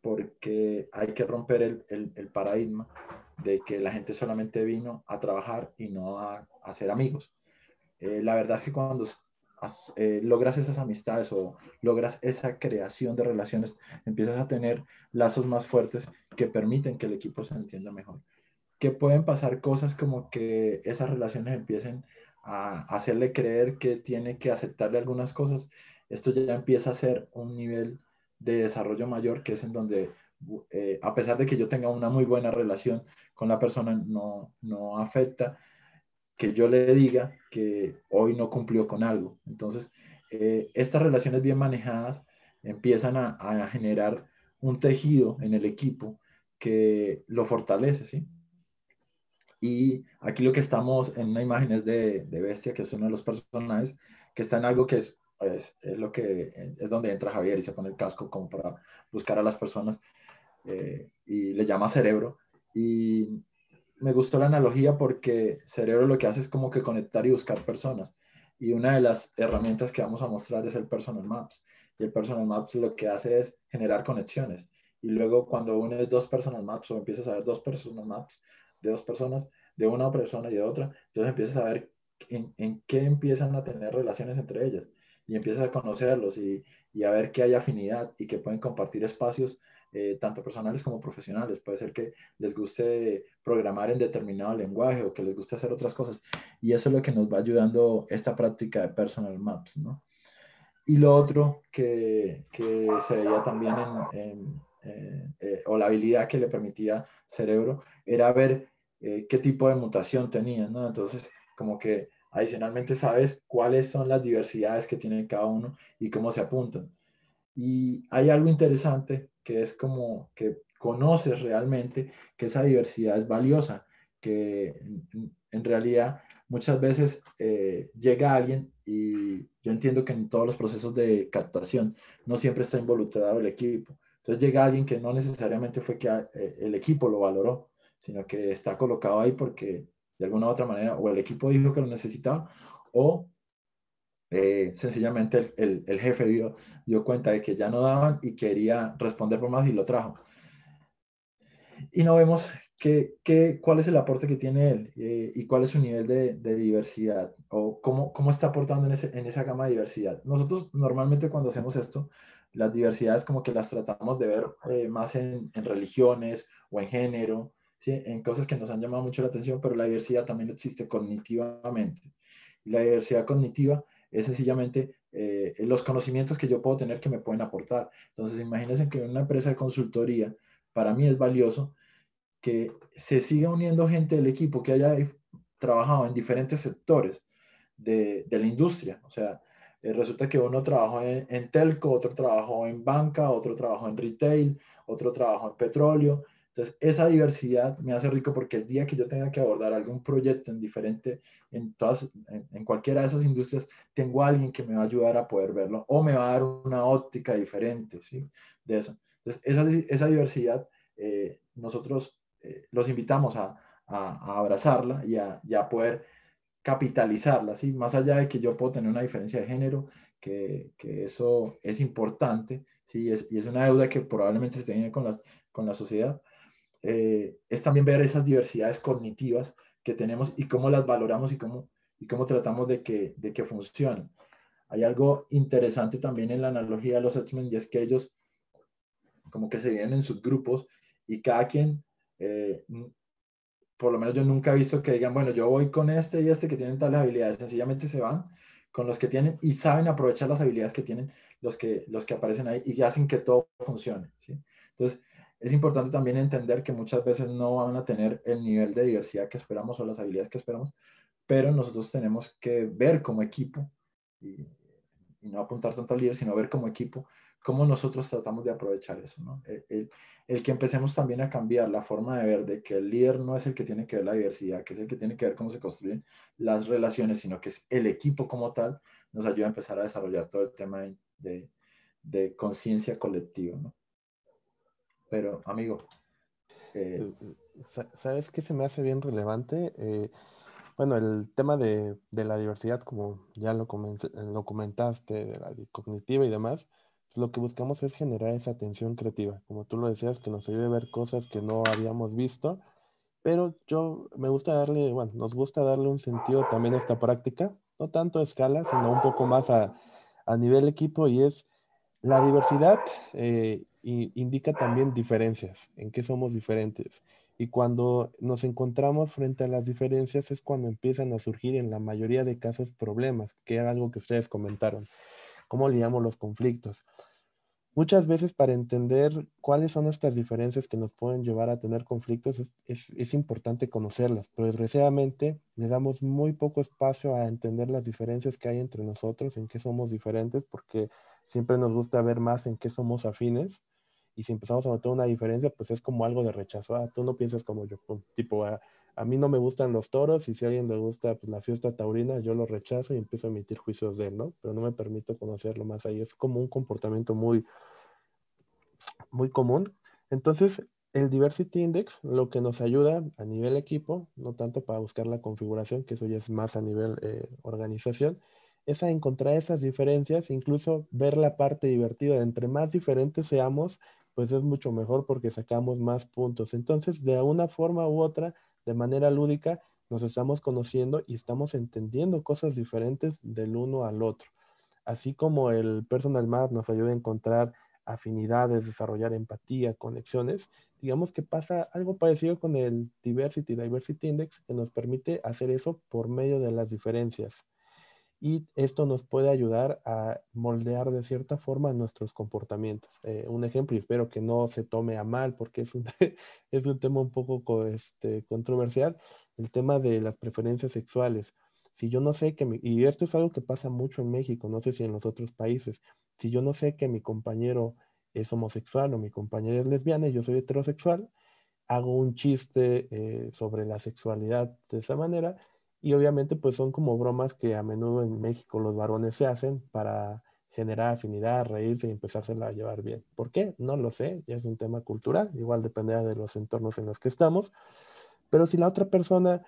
porque hay que romper el paradigma de que la gente solamente vino a trabajar y no a hacer amigos. La verdad es que cuando logras esas amistades o logras esa creación de relaciones, empiezas a tener lazos más fuertes que permiten que el equipo se entienda mejor. Que pueden pasar cosas como que esas relaciones empiecen a hacerle creer que tiene que aceptarle algunas cosas. Esto ya empieza a ser un nivel de desarrollo mayor, que es en donde, a pesar de que yo tenga una muy buena relación con la persona, no afecta que yo le diga que hoy no cumplió con algo. Entonces, estas relaciones bien manejadas empiezan a generar un tejido en el equipo que lo fortalece, ¿sí? Y aquí lo que estamos en una imagen es de Bestia, que es uno de los personajes, que está en algo que es lo que es donde entra Javier y se pone el casco como para buscar a las personas, y le llama cerebro. Y me gustó la analogía porque cerebro lo que hace es como que conectar y buscar personas. Y una de las herramientas que vamos a mostrar es el Personal Maps. Y el Personal Maps lo que hace es generar conexiones. Y luego cuando unes dos Personal Maps o empiezas a ver dos Personal Maps de dos personas, de una persona y de otra, entonces empiezas a ver en qué empiezan a tener relaciones entre ellas. Y empiezas a conocerlos y a ver que hay afinidad y que pueden compartir espacios, tanto personales como profesionales. Puede ser que les guste programar en determinado lenguaje o que les guste hacer otras cosas. Y eso es lo que nos va ayudando esta práctica de Personal Maps, ¿no? Y lo otro que se veía también o la habilidad que le permitía Cerebro era ver qué tipo de mutación tenía, ¿no? Entonces, como que adicionalmente sabes cuáles son las diversidades que tiene cada uno y cómo se apuntan. Y hay algo interesante que es como que conoces realmente que esa diversidad es valiosa, que en realidad muchas veces llega alguien y yo entiendo que en todos los procesos de captación no siempre está involucrado el equipo. Entonces llega alguien que no necesariamente fue que el equipo lo valoró, sino que está colocado ahí porque de alguna u otra manera o el equipo dijo que lo necesitaba o sencillamente el jefe dio cuenta de que ya no daban y quería responder por más y lo trajo. Y no vemos cuál es el aporte que tiene él, y cuál es su nivel de diversidad o cómo está aportando en esa gama de diversidad. Nosotros normalmente cuando hacemos esto, las diversidades como que las tratamos de ver más en religiones o en género, ¿sí? En cosas que nos han llamado mucho la atención, pero la diversidad también existe cognitivamente. Y la diversidad cognitiva es sencillamente los conocimientos que yo puedo tener que me pueden aportar. Entonces, imagínense que en una empresa de consultoría, para mí es valioso que se siga uniendo gente del equipo que haya trabajado en diferentes sectores de la industria. O sea, resulta que uno trabajó en telco, otro trabajó en banca, otro trabajó en retail, otro trabajó en petróleo. Entonces, esa diversidad me hace rico porque el día que yo tenga que abordar algún proyecto en cualquiera de esas industrias, tengo a alguien que me va a ayudar a poder verlo o me va a dar una óptica diferente, ¿sí? De eso. Entonces, esa diversidad, nosotros los invitamos a abrazarla y a poder capitalizarla, ¿sí? Más allá de que yo puedo tener una diferencia de género, que eso es importante, ¿sí? Y es una deuda que probablemente se tiene con la sociedad, es también ver esas diversidades cognitivas que tenemos y cómo las valoramos y cómo tratamos de que funcionen. Hay algo interesante también en la analogía de los X-Men y es que ellos como que se dividen en subgrupos y cada quien, por lo menos yo nunca he visto que digan, bueno, yo voy con este y este que tienen tales habilidades, sencillamente se van con los que tienen y saben aprovechar las habilidades que tienen los que aparecen ahí y hacen que todo funcione, ¿sí? Entonces, es importante también entender que muchas veces no van a tener el nivel de diversidad que esperamos o las habilidades que esperamos, pero nosotros tenemos que ver como equipo y, y no apuntar tanto al líder, sino ver como equipo cómo nosotros tratamos de aprovechar eso, ¿no? El que empecemos también a cambiar la forma de ver de que el líder no es el que tiene que ver la diversidad, que es el que tiene que ver cómo se construyen las relaciones, sino que es el equipo como tal, nos ayuda a empezar a desarrollar todo el tema de conciencia colectiva, ¿no? pero amigo, eh, ¿Sabes qué se me hace bien relevante? Bueno, el tema de la diversidad, como ya lo comentaste, de la cognitiva y demás, pues lo que buscamos es generar esa atención creativa, como tú lo decías, que nos ayude a ver cosas que no habíamos visto, pero me gusta darle, bueno, nos gusta darle un sentido también a esta práctica, no tanto a escala, sino un poco más a nivel equipo, y es la diversidad indica también diferencias, en qué somos diferentes. Y cuando nos encontramos frente a las diferencias es cuando empiezan a surgir en la mayoría de casos problemas, que era algo que ustedes comentaron. ¿Cómo lidiamos los conflictos? Muchas veces para entender cuáles son estas diferencias que nos pueden llevar a tener conflictos es importante conocerlas, pero desgraciadamente le damos muy poco espacio a entender las diferencias que hay entre nosotros, en qué somos diferentes, porque siempre nos gusta ver más en qué somos afines, y si empezamos a notar una diferencia, pues es como algo de rechazo. Tú no piensas como yo, pum, tipo, a mí no me gustan los toros, y si a alguien le gusta pues, la fiesta taurina, yo lo rechazo y empiezo a emitir juicios de él, ¿no? Pero no me permito conocerlo más ahí. Es como un comportamiento muy común. Entonces, el Diversity Index lo que nos ayuda a nivel equipo, no tanto para buscar la configuración, que eso ya es más a nivel organización, es a encontrar esas diferencias, incluso ver la parte divertida. Entre más diferentes seamos, pues es mucho mejor porque sacamos más puntos. Entonces, de una forma u otra, de manera lúdica, nos estamos conociendo y estamos entendiendo cosas diferentes del uno al otro. Así como el Personal Map nos ayuda a encontrar afinidades, desarrollar empatía, conexiones, digamos que pasa algo parecido con el Diversity Index, que nos permite hacer eso por medio de las diferencias. Y esto nos puede ayudar a moldear de cierta forma nuestros comportamientos. Un ejemplo, y espero que no se tome a mal porque es un, es un tema un poco controversial, el tema de las preferencias sexuales. Si yo no sé y esto es algo que pasa mucho en México, no sé si en los otros países, si yo no sé que mi compañero es homosexual o mi compañera es lesbiana y yo soy heterosexual, hago un chiste sobre la sexualidad de esa manera, y obviamente pues son como bromas que a menudo en México los varones se hacen para generar afinidad, reírse y empezársela a llevar bien. ¿Por qué? No lo sé, ya es un tema cultural, igual dependerá de los entornos en los que estamos, pero si la otra persona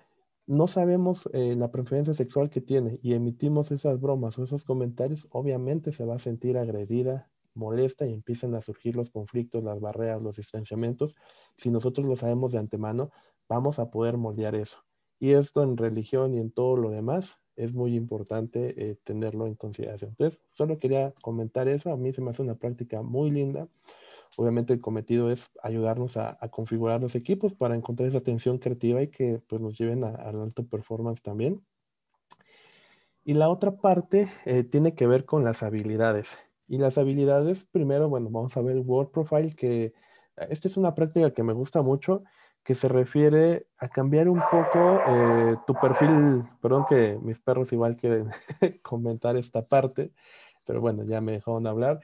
no sabemos la preferencia sexual que tiene y emitimos esas bromas o esos comentarios, obviamente se va a sentir agredida, molesta, y empiezan a surgir los conflictos, las barreras, los distanciamientos. Si nosotros lo sabemos de antemano, vamos a poder moldear eso. Y esto en religión y en todo lo demás es muy importante tenerlo en consideración. Entonces, solo quería comentar eso. A mí se me hace una práctica muy linda. Obviamente el cometido es ayudarnos a configurar los equipos para encontrar esa tensión creativa y que pues, nos lleven al alto performance también. Y la otra parte tiene que ver con las habilidades. Y las habilidades, primero, bueno, vamos a ver Word Profile, que esta es una práctica que me gusta mucho, que se refiere a cambiar un poco tu perfil. Perdón que mis perros igual quieren comentar esta parte, pero bueno, ya me dejaron hablar.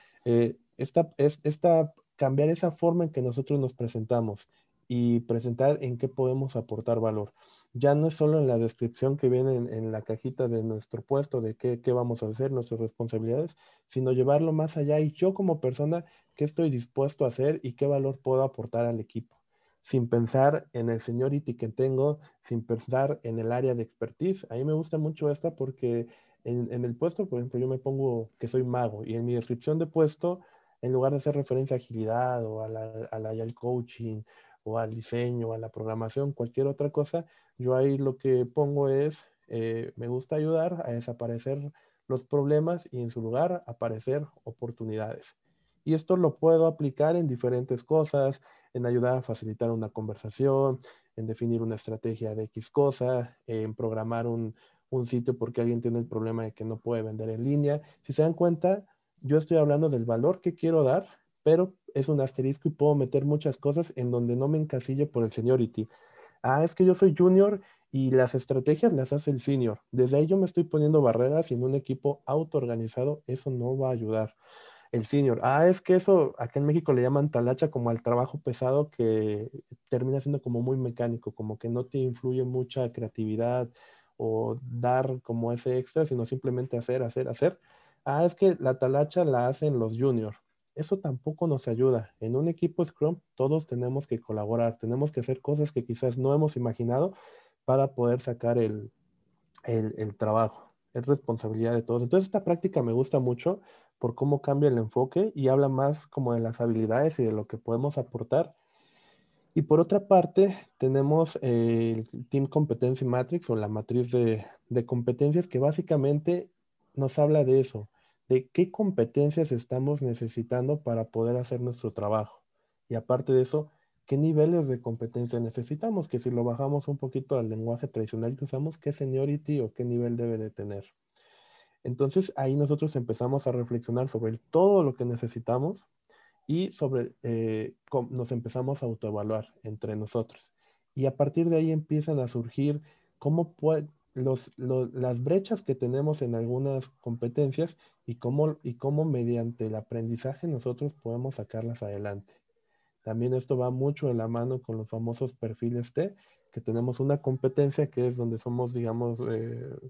Cambiar esa forma en que nosotros nos presentamos y presentar en qué podemos aportar valor. Ya no es solo en la descripción que viene en la cajita de nuestro puesto, de qué vamos a hacer, nuestras responsabilidades, sino llevarlo más allá, y yo como persona, qué estoy dispuesto a hacer y qué valor puedo aportar al equipo, sin pensar en el seniority que tengo, sin pensar en el área de expertise. A mí me gusta mucho esta porque en el puesto, por ejemplo, yo me pongo que soy mago, y en mi descripción de puesto, en lugar de hacer referencia a agilidad o al agile coaching o al diseño, a la programación, cualquier otra cosa, yo ahí lo que pongo es, me gusta ayudar a desaparecer los problemas y en su lugar aparecer oportunidades. Y esto lo puedo aplicar en diferentes cosas, en ayudar a facilitar una conversación, en definir una estrategia de X cosa, en programar un sitio porque alguien tiene el problema de que no puede vender en línea. Si se dan cuenta, yo estoy hablando del valor que quiero dar, pero es un asterisco y puedo meter muchas cosas en donde no me encasille por el seniority. Es que yo soy junior y las estrategias las hace el senior. Desde ahí yo me estoy poniendo barreras, y en un equipo autoorganizado eso no va a ayudar. El senior, es que eso acá en México le llaman talacha como al trabajo pesado, que termina siendo como muy mecánico, como que no te influye mucha creatividad o dar como ese extra, sino simplemente hacer, hacer, hacer. Es que la talacha la hacen los juniors. eso tampoco nos ayuda. En un equipo Scrum todos tenemos que colaborar, tenemos que hacer cosas que quizás no hemos imaginado para poder sacar el trabajo. Es responsabilidad de todos. Entonces esta práctica me gusta mucho por cómo cambia el enfoque y habla más como de las habilidades y de lo que podemos aportar. Y por otra parte, tenemos el Team Competency Matrix o la matriz de competencias que básicamente nos habla de eso, de qué competencias estamos necesitando para poder hacer nuestro trabajo. Y aparte de eso, qué niveles de competencia necesitamos, que si lo bajamos un poquito al lenguaje tradicional que usamos, qué seniority o qué nivel debe de tener. Entonces ahí nosotros empezamos a reflexionar sobre todo lo que necesitamos y nos empezamos a autoevaluar entre nosotros. Y a partir de ahí empiezan a surgir las brechas que tenemos en algunas competencias y cómo mediante el aprendizaje nosotros podemos sacarlas adelante. También esto va mucho de la mano con los famosos perfiles T, que tenemos una competencia que es donde somos, digamos,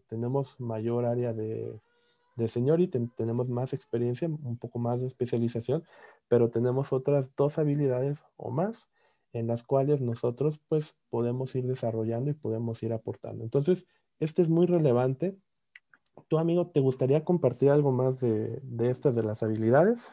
tenemos mayor área de seniority, tenemos más experiencia, un poco más de especialización, pero tenemos otras 2 habilidades o más en las cuales nosotros pues podemos ir desarrollando y podemos ir aportando. Entonces, este es muy relevante. ¿Tu amigo te gustaría compartir algo más de estas de las habilidades?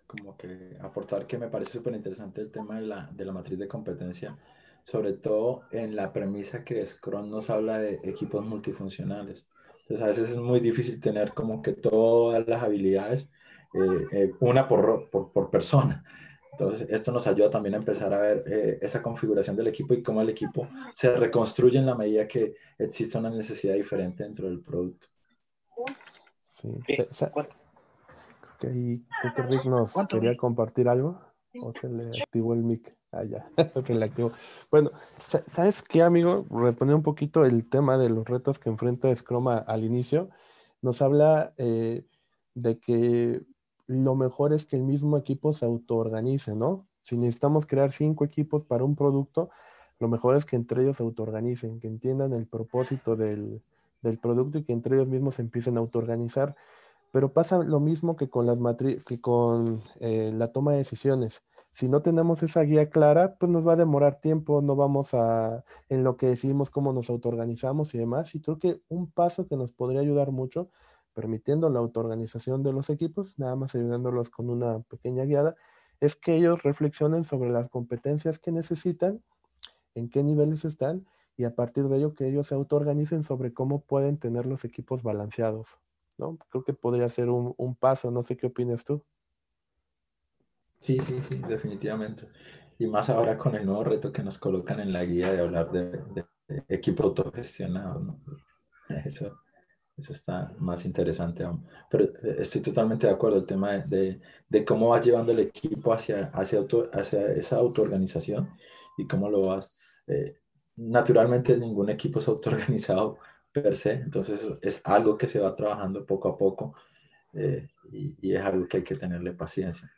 Como que aportar que me parece súper interesante el tema de la matriz de competencia, sobre todo en la premisa que Scrum nos habla de equipos multifuncionales. Entonces a veces es muy difícil tener como que todas las habilidades, una por persona. Entonces esto nos ayuda también a empezar a ver esa configuración del equipo y cómo el equipo se reconstruye en la medida que existe una necesidad diferente dentro del producto. Sí. Creo que Rick nos quería compartir algo. ¿O se le activó el mic? Ah, ya, se le activó. Bueno, ¿sabes qué, amigo? Respondiendo un poquito el tema de los retos que enfrenta Scrum al inicio, nos habla de que lo mejor es que el mismo equipo se autoorganice, ¿no? Si necesitamos crear 5 equipos para un producto, lo mejor es que entre ellos se autoorganicen, que entiendan el propósito del producto y que entre ellos mismos se empiecen a autoorganizar. Pero pasa lo mismo que con la toma de decisiones. Si no tenemos esa guía clara, pues nos va a demorar tiempo, no vamos en lo que decidimos cómo nos autoorganizamos y demás. Y creo que un paso que nos podría ayudar mucho, permitiendo la autoorganización de los equipos, nada más ayudándolos con una pequeña guiada, es que ellos reflexionen sobre las competencias que necesitan, en qué niveles están, y a partir de ello que ellos se autoorganicen sobre cómo pueden tener los equipos balanceados, ¿no? Creo que podría ser un paso, no sé qué opinas tú. Sí, sí, sí, definitivamente. Y más ahora con el nuevo reto que nos colocan en la guía de hablar de equipo autogestionado, ¿no? Eso, eso está más interesante aún. Pero estoy totalmente de acuerdo, el tema de cómo vas llevando el equipo hacia esa autoorganización y cómo lo vas. Naturalmente ningún equipo es autoorganizado per se, entonces es algo que se va trabajando poco a poco, y es algo que hay que tenerle paciencia.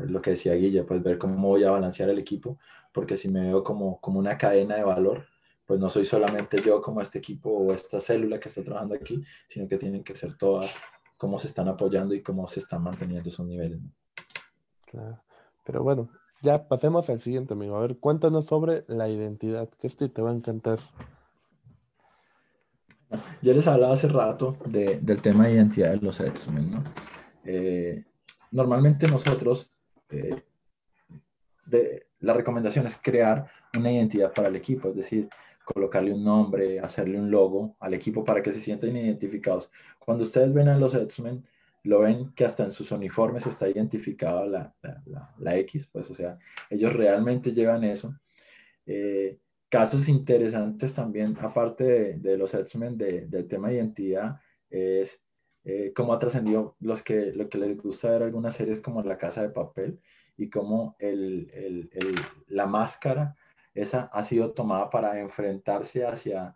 Lo que decía Guilla, pues ver cómo voy a balancear el equipo, porque si me veo como una cadena de valor, pues no soy solamente yo como este equipo o esta célula que está trabajando aquí, sino que tienen que ser todas cómo se están apoyando y cómo se están manteniendo esos niveles, ¿no? Claro. Pero bueno, ya pasemos al siguiente, amigo. A ver, cuéntanos sobre la identidad, que esto te va a encantar. Yo les hablaba hace rato del tema de identidad de los X-Men, ¿no? Normalmente nosotros, la recomendación es crear una identidad para el equipo, es decir, colocarle un nombre, hacerle un logo al equipo para que se sientan identificados. Cuando ustedes ven a los X-Men, lo ven que hasta en sus uniformes está identificada la X, pues o sea, ellos realmente llevan eso. Casos interesantes también, aparte de los X-Men, del tema de identidad, es cómo ha trascendido lo que les gusta ver algunas series como La Casa de Papel y cómo la máscara esa ha sido tomada para enfrentarse hacia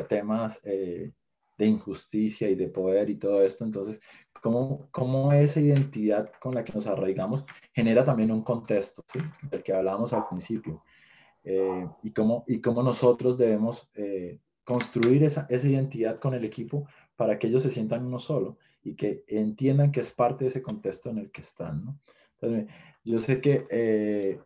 temas de injusticia y de poder y todo esto. Entonces, cómo esa identidad con la que nos arraigamos genera también un contexto, ¿sí? Del que hablábamos al principio. Y cómo nosotros debemos construir esa identidad con el equipo para que ellos se sientan uno solo y que entiendan que es parte de ese contexto en el que están, ¿no? Entonces, yo sé que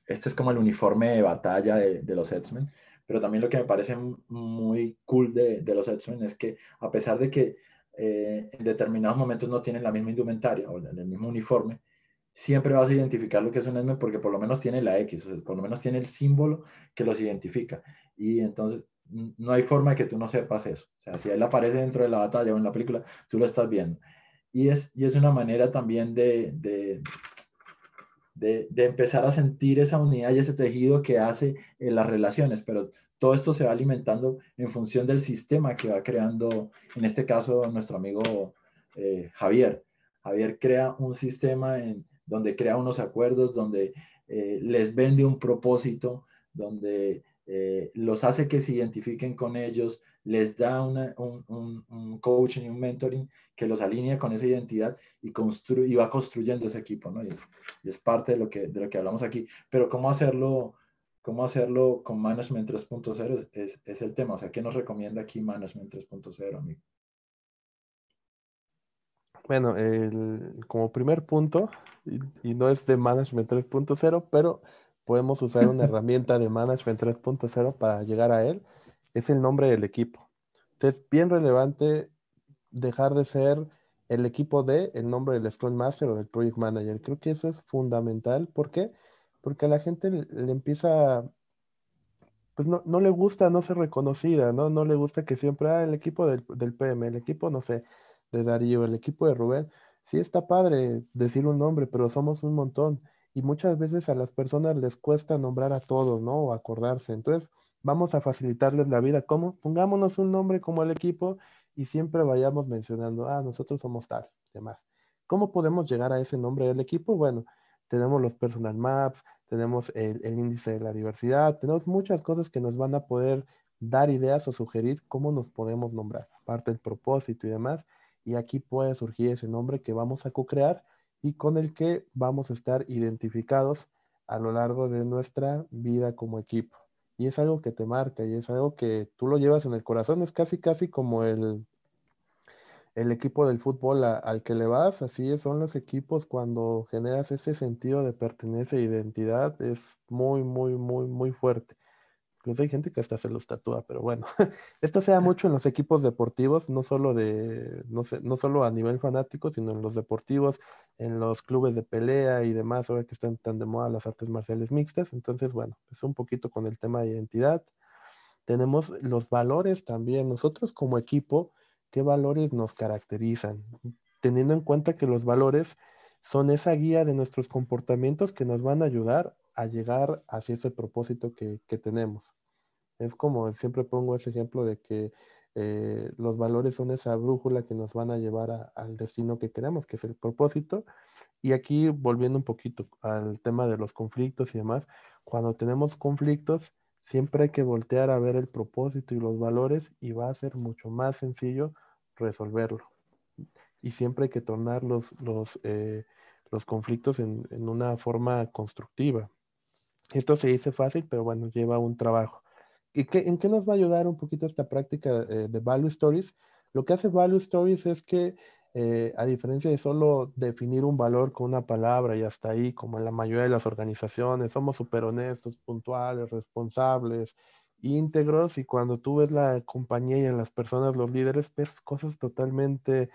este es como el uniforme de batalla de los X-Men, pero también lo que me parece muy cool de los X-Men es que a pesar de que en determinados momentos no tienen la misma indumentaria o el mismo uniforme, siempre vas a identificar lo que es un X-Men porque por lo menos tiene la X, o sea, por lo menos tiene el símbolo que los identifica. Y entonces no hay forma de que tú no sepas eso. O sea, si él aparece dentro de la batalla o en la película, tú lo estás viendo. Y es una manera también de empezar a sentir esa unidad y ese tejido que hace las relaciones, pero todo esto se va alimentando en función del sistema que va creando, en este caso, nuestro amigo Javier. Javier crea un sistema donde crea unos acuerdos, donde les vende un propósito, donde los hace que se identifiquen con ellos, les da un coaching y un mentoring que los alinea con esa identidad y va construyendo ese equipo, ¿no? Y es parte de lo que hablamos aquí. Pero cómo hacerlo con Management 3.0 es el tema. O sea, ¿qué nos recomienda aquí Management 3.0, amigo? Bueno, como primer punto, y no es de Management 3.0, pero podemos usar una herramienta de Management 3.0 para llegar a él, es el nombre del equipo. Entonces, bien relevante dejar de ser el equipo de el nombre del Scrum Master o del Project Manager. Creo que eso es fundamental. ¿Por qué? Porque a la gente le empieza, pues no le gusta no ser reconocida, ¿no? No le gusta que siempre, el equipo del PM, el equipo, no sé, de Darío, el equipo de Rubén. Sí está padre decir un nombre, pero somos un montón. Y muchas veces a las personas les cuesta nombrar a todos, ¿no? O acordarse. Entonces, vamos a facilitarles la vida. ¿Cómo? Pongámonos un nombre como el equipo y siempre vayamos mencionando, nosotros somos tal, demás. ¿Cómo podemos llegar a ese nombre del equipo? Bueno, tenemos los personal maps, tenemos el índice de la diversidad, tenemos muchas cosas que nos van a poder dar ideas o sugerir cómo nos podemos nombrar, aparte del propósito y demás. Y aquí puede surgir ese nombre que vamos a co-crear y con el que vamos a estar identificados a lo largo de nuestra vida como equipo. Y es algo que te marca y es algo que tú lo llevas en el corazón, es casi, casi como el equipo del fútbol al que le vas, así son los equipos cuando generas ese sentido de pertenencia e identidad, es muy, muy, muy, muy fuerte. Incluso hay gente que hasta se los tatúa, pero bueno, esto se da mucho en los equipos deportivos, no solo no sé, no solo a nivel fanático, sino en los deportivos, en los clubes de pelea y demás, ahora que están tan de moda las artes marciales mixtas. Entonces, bueno, es un poquito con el tema de identidad. Tenemos los valores también. Nosotros como equipo, ¿qué valores nos caracterizan? Teniendo en cuenta que los valores son esa guía de nuestros comportamientos que nos van a ayudar a llegar hacia ese propósito que tenemos. Es como siempre pongo ese ejemplo de que los valores son esa brújula que nos van a llevar al destino que queremos, que es el propósito. Y aquí volviendo un poquito al tema de los conflictos y demás, cuando tenemos conflictos, siempre hay que voltear a ver el propósito y los valores y va a ser mucho más sencillo resolverlo. Y siempre hay que tornar los conflictos en una forma constructiva. Esto se dice fácil, pero bueno, lleva un trabajo. ¿En qué nos va a ayudar un poquito esta práctica de Value Stories? Lo que hace Value Stories es que, a diferencia de solo definir un valor con una palabra y hasta ahí, como en la mayoría de las organizaciones, somos súper honestos, puntuales, responsables, íntegros, y cuando tú ves la compañía y en las personas, los líderes, ves cosas totalmente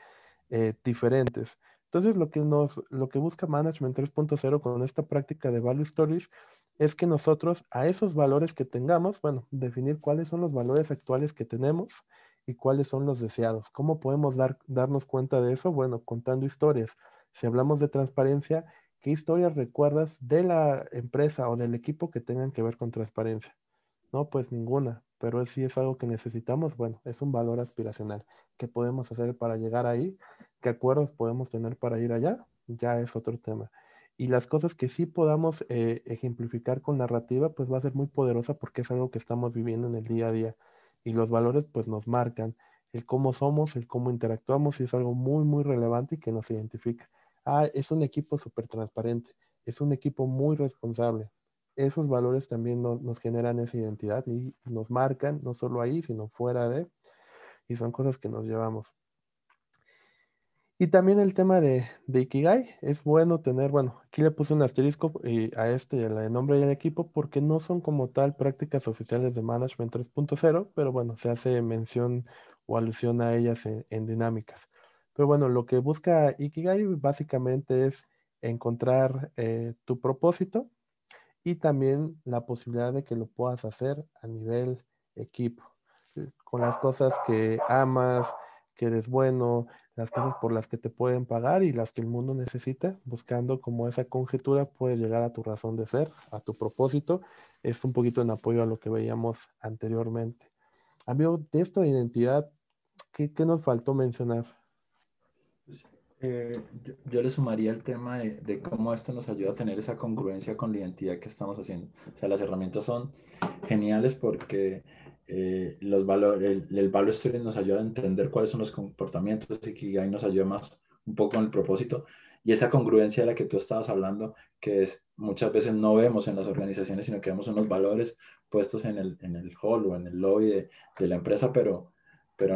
diferentes. Entonces, lo que busca Management 3.0 con esta práctica de Value Stories es que nosotros a esos valores que tengamos, bueno, definir cuáles son los valores actuales que tenemos y cuáles son los deseados. ¿Cómo podemos darnos cuenta de eso? Bueno, contando historias. Si hablamos de transparencia, ¿qué historias recuerdas de la empresa o del equipo que tengan que ver con transparencia? No, pues ninguna, pero si es algo que necesitamos, bueno, es un valor aspiracional. ¿Qué podemos hacer para llegar ahí? ¿Qué acuerdos podemos tener para ir allá? Ya es otro tema. Y las cosas que sí podamos ejemplificar con narrativa, pues va a ser muy poderosa porque es algo que estamos viviendo en el día a día. Y los valores pues nos marcan el cómo somos, el cómo interactuamos y es algo muy, muy relevante y que nos identifica. Es un equipo súper transparente, es un equipo muy responsable. Esos valores también nos generan esa identidad y nos marcan, no solo ahí, sino fuera de, y son cosas que nos llevamos. Y también el tema de Ikigai, es bueno tener, bueno, aquí le puse un asterisco a este y a la de nombre y al equipo porque no son como tal prácticas oficiales de Management 3.0, pero bueno, se hace mención o alusión a ellas en dinámicas. Pero bueno, lo que busca Ikigai básicamente es encontrar tu propósito y también la posibilidad de que lo puedas hacer a nivel equipo, con las cosas que amas, que eres bueno, las cosas por las que te pueden pagar y las que el mundo necesita, buscando como esa conjetura puedes llegar a tu razón de ser, a tu propósito. Es un poquito en apoyo a lo que veíamos anteriormente. Amigo, de esto de identidad, ¿qué nos faltó mencionar? Yo le sumaría el tema de cómo esto nos ayuda a tener esa congruencia con la identidad que estamos haciendo. O sea, las herramientas son geniales porque el value story nos ayuda a entender cuáles son los comportamientos y que ahí nos ayuda más un poco con el propósito. Y esa congruencia de la que tú estabas hablando, que es, muchas veces no vemos en las organizaciones, sino que vemos unos valores puestos en el hall o en el lobby de la empresa, pero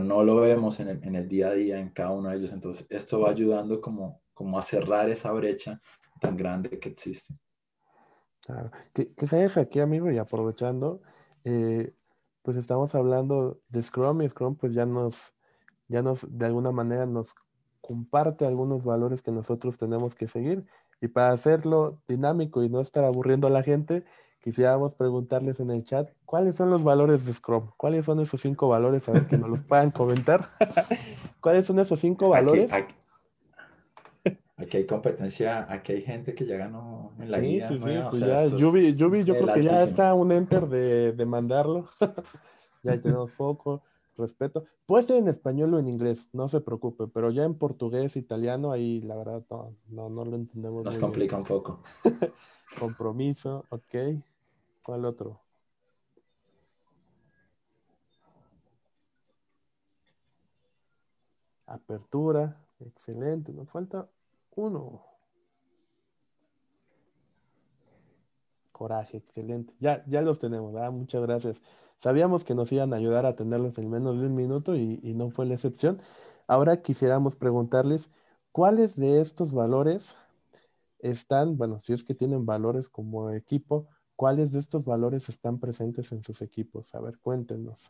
no lo vemos en el día a día en cada uno de ellos. Entonces, esto va ayudando como a cerrar esa brecha tan grande que existe. Claro. ¿Qué sabes aquí, amigo? Y aprovechando, eh, pues estamos hablando de Scrum y Scrum pues ya nos, de alguna manera nos comparte algunos valores que nosotros tenemos que seguir. Y para hacerlo dinámico y no estar aburriendo a la gente, quisiéramos preguntarles en el chat, ¿cuáles son los valores de Scrum? ¿Cuáles son esos 5 valores? A ver, que nos los puedan comentar. ¿Cuáles son esos 5 Aquí, valores? aquí, aquí hay competencia, aquí hay gente que ya ganó en la Sí, guía sí, sí, nueva, o pues sea, ya, esto es Yubi, yo nivel creo que ya altísimo. está un enter de mandarlo. Ya ahí tenemos foco, respeto. Puede ser en español o en inglés, no se preocupe, pero ya en portugués, italiano, ahí la verdad no lo entendemos Nos muy bien. complica un poco. Compromiso, ok. ¿Cuál otro? Apertura, excelente. Nos falta uno. Coraje, excelente. Ya los tenemos, ¿verdad? Muchas gracias. Sabíamos que nos iban a ayudar a tenerlos en menos de un minuto y no fue la excepción. Ahora quisiéramos preguntarles, ¿cuáles de estos valores están, bueno, si es que tienen valores como equipo, cuáles de estos valores están presentes en sus equipos? A ver, cuéntenos.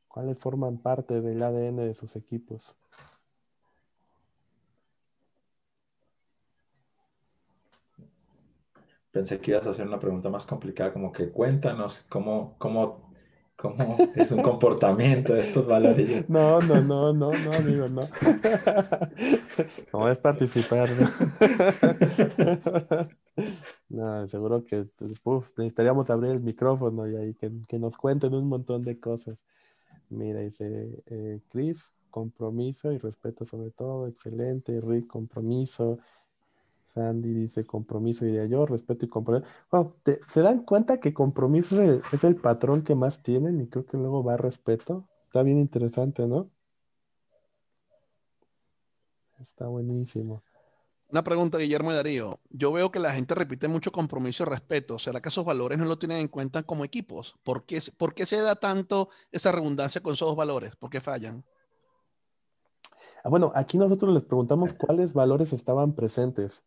¿Cuáles forman parte del ADN de sus equipos? Pensé que ibas a hacer una pregunta más complicada, como que cuéntanos cómo es un comportamiento de estos valores. Yo, No, amigo, no. No es participar, ¿no? No, seguro que necesitaríamos abrir el micrófono y ahí que nos cuenten un montón de cosas. Mira, dice Chris, compromiso y respeto sobre todo, excelente. Rick, compromiso. Sandy dice compromiso, diría yo, respeto y compromiso. Bueno, ¿se dan cuenta que compromiso es el patrón que más tienen y creo que luego va respeto? Está bien interesante, ¿no? Está buenísimo. Una pregunta, Guillermo y Darío. Yo veo que la gente repite mucho compromiso y respeto. ¿Será que esos valores no lo tienen en cuenta como equipos? ¿Por qué se da tanto esa redundancia con esos dos valores? ¿Por qué fallan? Bueno, aquí nosotros les preguntamos cuáles valores estaban presentes,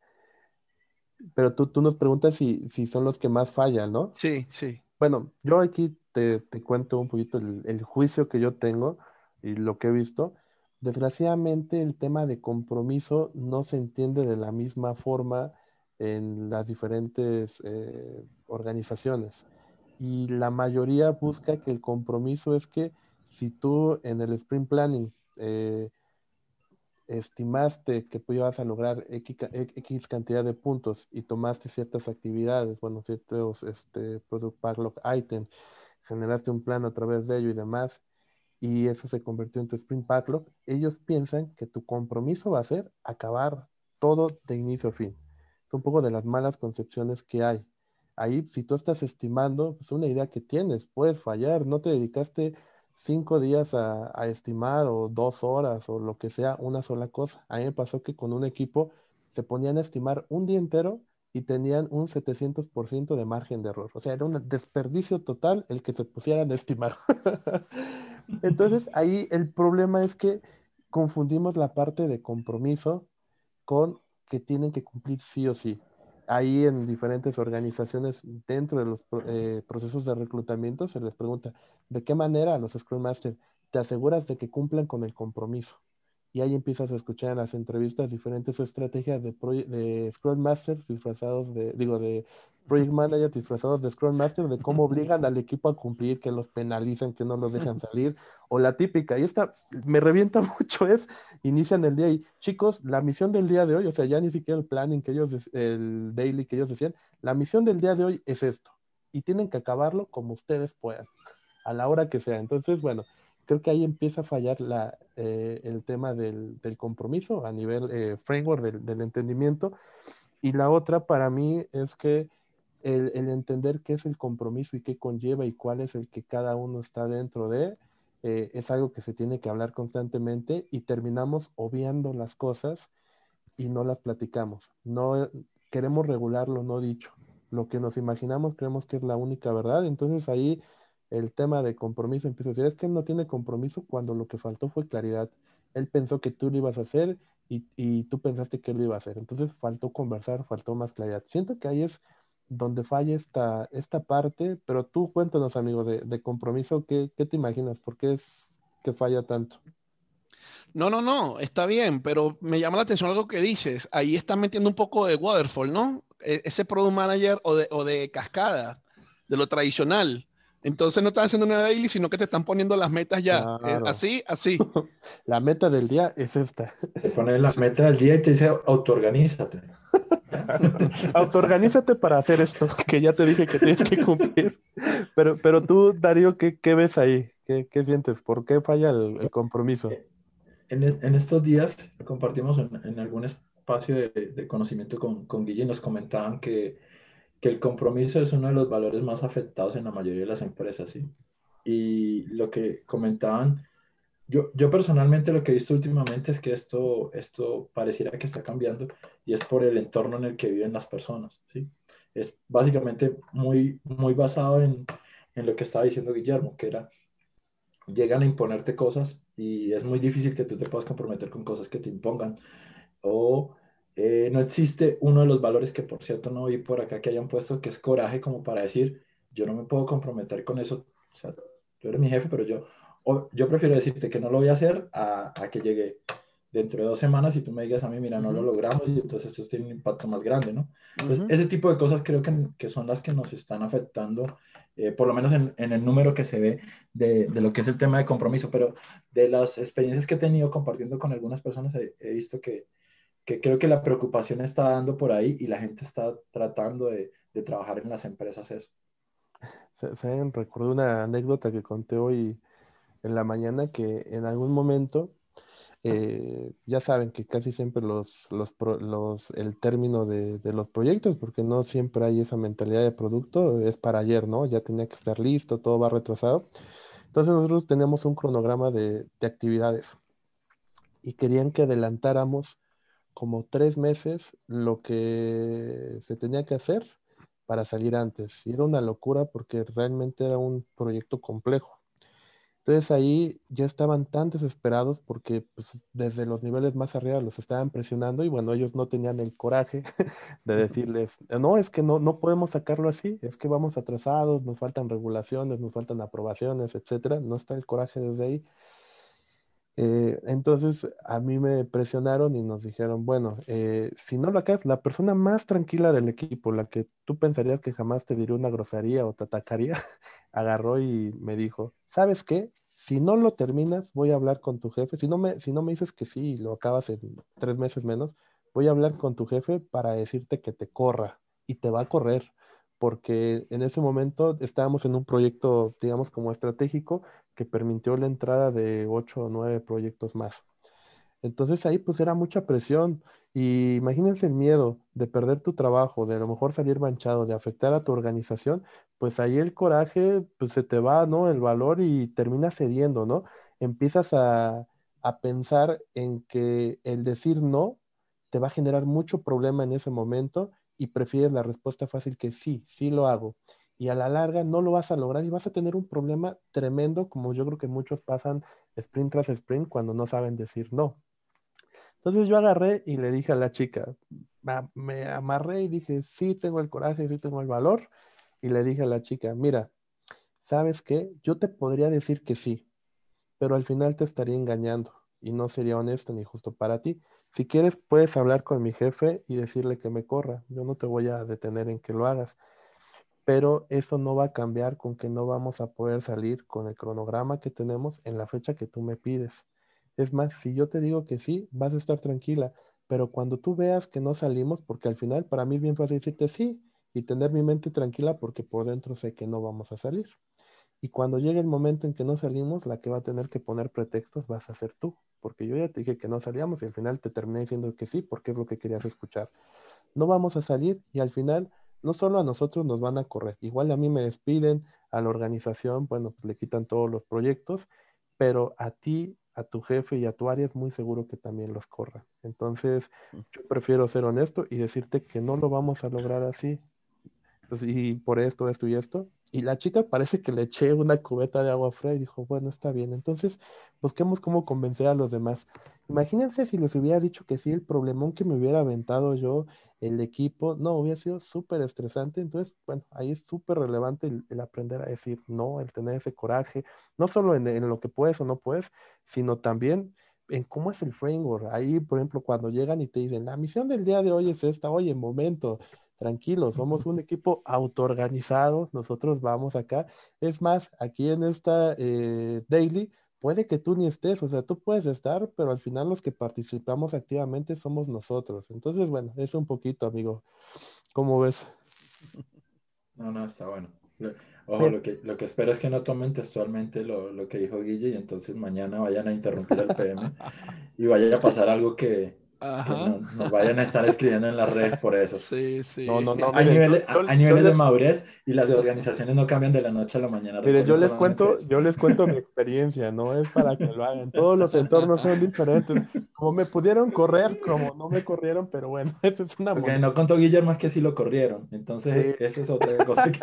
pero tú nos preguntas si son los que más fallan, ¿no? Sí, sí. Bueno, yo aquí te cuento un poquito el juicio que yo tengo y lo que he visto. Desgraciadamente, el tema de compromiso no se entiende de la misma forma en las diferentes organizaciones. Y la mayoría busca que el compromiso es que si tú en el sprint planning estimaste que tú ibas a lograr X cantidad de puntos y tomaste ciertas actividades, bueno, ciertos Product Backlog items, generaste un plan a través de ello y demás, y eso se convirtió en tu Sprint Backlog, ellos piensan que tu compromiso va a ser acabar todo de inicio a fin. Es un poco de las malas concepciones que hay. Ahí, si tú estás estimando, pues una idea que tienes, puedes fallar, no te dedicaste 5 días a estimar o 2 horas o lo que sea, una sola cosa. A mí me pasó que con un equipo se ponían a estimar un día entero y tenían un 700% de margen de error. O sea, era un desperdicio total el que se pusieran a estimar. Entonces, ahí el problema es que confundimos la parte de compromiso con que tienen que cumplir sí o sí. Ahí en diferentes organizaciones, dentro de los procesos de reclutamiento, se les pregunta, ¿de qué manera a los Scrum Master te aseguras de que cumplan con el compromiso? Y ahí empiezas a escuchar en las entrevistas diferentes estrategias de Scrum Master disfrazados de Project Manager disfrazados de Scrum Master, de cómo obligan al equipo a cumplir, que los penalizan, que no los dejan salir, o la típica, y esta me revienta mucho, es, inician el día y, chicos, la misión del día de hoy, o sea, ya ni siquiera el planning que ellos, el daily que ellos decían, la misión del día de hoy es esto, y tienen que acabarlo como ustedes puedan, a la hora que sea. Entonces, bueno, creo que ahí empieza a fallar el tema del compromiso a nivel framework del entendimiento. Y la otra para mí es que el entender qué es el compromiso y qué conlleva y cuál es el que cada uno está dentro de, es algo que se tiene que hablar constantemente y terminamos obviando las cosas y no las platicamos. No queremos regular lo no dicho. Lo que nos imaginamos creemos que es la única verdad. Entonces ahí el tema de compromiso empieza a decir, es que él no tiene compromiso cuando lo que faltó fue claridad. Él pensó que tú lo ibas a hacer y tú pensaste que él lo iba a hacer. Entonces faltó conversar, faltó más claridad. Siento que ahí es donde falla esta parte, pero tú cuéntanos, amigo, de compromiso, ¿qué te imaginas? ¿Por qué es que falla tanto? No, no, no, está bien, pero me llama la atención algo que dices. Ahí están metiendo un poco de waterfall, ¿no? Ese product manager o de cascada, de lo tradicional. Entonces no están haciendo una daily, sino que te están poniendo las metas ya. Claro. Así, así. La meta del día es esta. Te pones la meta del día y te dice autoorganízate. ¿Ya? Autoorganízate para hacer esto, que ya te dije que tienes que cumplir. Pero tú, Darío, ¿qué ves ahí? ¿Qué sientes? ¿Por qué falla el compromiso? En estos días compartimos en algún espacio de conocimiento con Guille y nos comentaban que el compromiso es uno de los valores más afectados en la mayoría de las empresas, ¿sí? Y lo que comentaban, yo personalmente lo que he visto últimamente es que esto pareciera que está cambiando y es por el entorno en el que viven las personas, ¿sí? Es básicamente muy basado en lo que estaba diciendo Guillermo, que era, llegan a imponerte cosas y es muy difícil que tú te puedas comprometer con cosas que te impongan. O no existe uno de los valores que, por cierto, no vi por acá que hayan puesto, que es coraje, como para decir, yo no me puedo comprometer con eso. O sea, tú eres mi jefe, pero yo prefiero decirte que no lo voy a hacer a que llegue dentro de 2 semanas y tú me digas a mí, mira, no lo Ujú, logramos y entonces esto tiene un impacto más grande, ¿no? Entonces, ujú. ese tipo de cosas creo que son las que nos están afectando, por lo menos en el número que se ve de lo que es el tema de compromiso, pero de las experiencias que he tenido compartiendo con algunas personas, he visto que creo que la preocupación está dando por ahí y la gente está tratando de trabajar en las empresas eso. ¿Saben? Recuerdo una anécdota que conté hoy en la mañana que en algún momento, ya saben que casi siempre el término de los proyectos, porque no siempre hay esa mentalidad de producto, es para ayer, ¿no? Ya tenía que estar listo, todo va retrasado. Entonces nosotros teníamos un cronograma de actividades y querían que adelantáramos como 3 meses lo que se tenía que hacer para salir antes. Y era una locura porque realmente era un proyecto complejo. Entonces ahí ya estaban tan desesperados porque pues, desde los niveles más arriba los estaban presionando y bueno, ellos no tenían el coraje de decirles, no, es que no podemos sacarlo así, es que vamos atrasados, nos faltan regulaciones, nos faltan aprobaciones, etcétera. No está el coraje desde ahí. Entonces a mí me presionaron y nos dijeron, bueno, si no lo acabas, la persona más tranquila del equipo, la que tú pensarías que jamás te diría una grosería o te atacaría, agarró y me dijo, ¿sabes qué? Si no lo terminas, voy a hablar con tu jefe. Si no me dices que sí y lo acabas en 3 meses menos, voy a hablar con tu jefe para decirte que te corra y te va a correr. Porque en ese momento estábamos en un proyecto, digamos, como estratégico que permitió la entrada de 8 o 9 proyectos más. Entonces ahí pues era mucha presión y imagínense el miedo de perder tu trabajo, de a lo mejor salir manchado, de afectar a tu organización, pues ahí el coraje pues se te va, ¿no? El valor y terminas cediendo, ¿no? Empiezas a pensar en que el decir no te va a generar mucho problema en ese momento y prefieres la respuesta fácil que sí, sí lo hago. y a la larga no lo vas a lograr y vas a tener un problema tremendo, como yo creo que muchos pasan sprint tras sprint cuando no saben decir no. Entonces yo agarré y le dije a la chica, me amarré y dije, sí tengo el coraje, sí tengo el valor, y le dije a la chica, mira, ¿sabes qué? Yo te podría decir que sí, pero al final te estaría engañando y no sería honesto ni justo para ti. Si quieres, puedes hablar con mi jefe y decirle que me corra. Yo no te voy a detener en que lo hagas, pero eso no va a cambiar con que no vamos a poder salir con el cronograma que tenemos en la fecha que tú me pides. Es más, si yo te digo que sí, vas a estar tranquila, pero cuando tú veas que no salimos, porque al final para mí es bien fácil decirte sí y tener mi mente tranquila porque por dentro sé que no vamos a salir. Y cuando llegue el momento en que no salimos, la que va a tener que poner pretextos vas a ser tú, porque yo ya te dije que no salíamos y al final te terminé diciendo que sí, porque es lo que querías escuchar. No vamos a salir y al final no solo a nosotros nos van a correr, igual a mí me despiden, a la organización, bueno, pues le quitan todos los proyectos, pero a ti, a tu jefe y a tu área es muy seguro que también los corran. Entonces, yo prefiero ser honesto y decirte que no lo vamos a lograr así. Pues, y por esto, esto y esto. Y la chica parece que le eché una cubeta de agua fría y dijo, bueno, está bien. Entonces, busquemos cómo convencer a los demás. Imagínense si les hubiera dicho que sí, el problemón que me hubiera aventado yo, el equipo, no, hubiera sido súper estresante. Entonces, bueno, ahí es súper relevante el aprender a decir no, el tener ese coraje, no solo en lo que puedes o no puedes, sino también en cómo es el framework. Ahí, por ejemplo, cuando llegan y te dicen, la misión del día de hoy es esta, oye, momento. Tranquilos, somos un equipo autoorganizado, nosotros vamos acá. Es más, aquí en esta daily, puede que tú ni estés, o sea, tú puedes estar, pero al final los que participamos activamente somos nosotros. Entonces, bueno, es un poquito, amigo. ¿Cómo ves? No, no, está bueno. Ojo, Mira, lo que espero es que no tomen textualmente lo que dijo Guille y entonces mañana vayan a interrumpir al PM y vaya a pasar algo que Ajá. nos vayan a estar escribiendo en las redes por eso. Sí, no, sí. no, no, Hay miren, niveles, hay yo niveles de les, madurez y las organizaciones no cambian de la noche a la mañana, mire, recuerden solamente eso. yo les cuento mi experiencia, no es para que lo hagan. Todos los entornos son diferentes. Como me pudieron correr, como no me corrieron, pero bueno, esa es una Lo que moneda. no contó Guillermo es que sí lo corrieron, entonces Sí. esa es otra cosa que...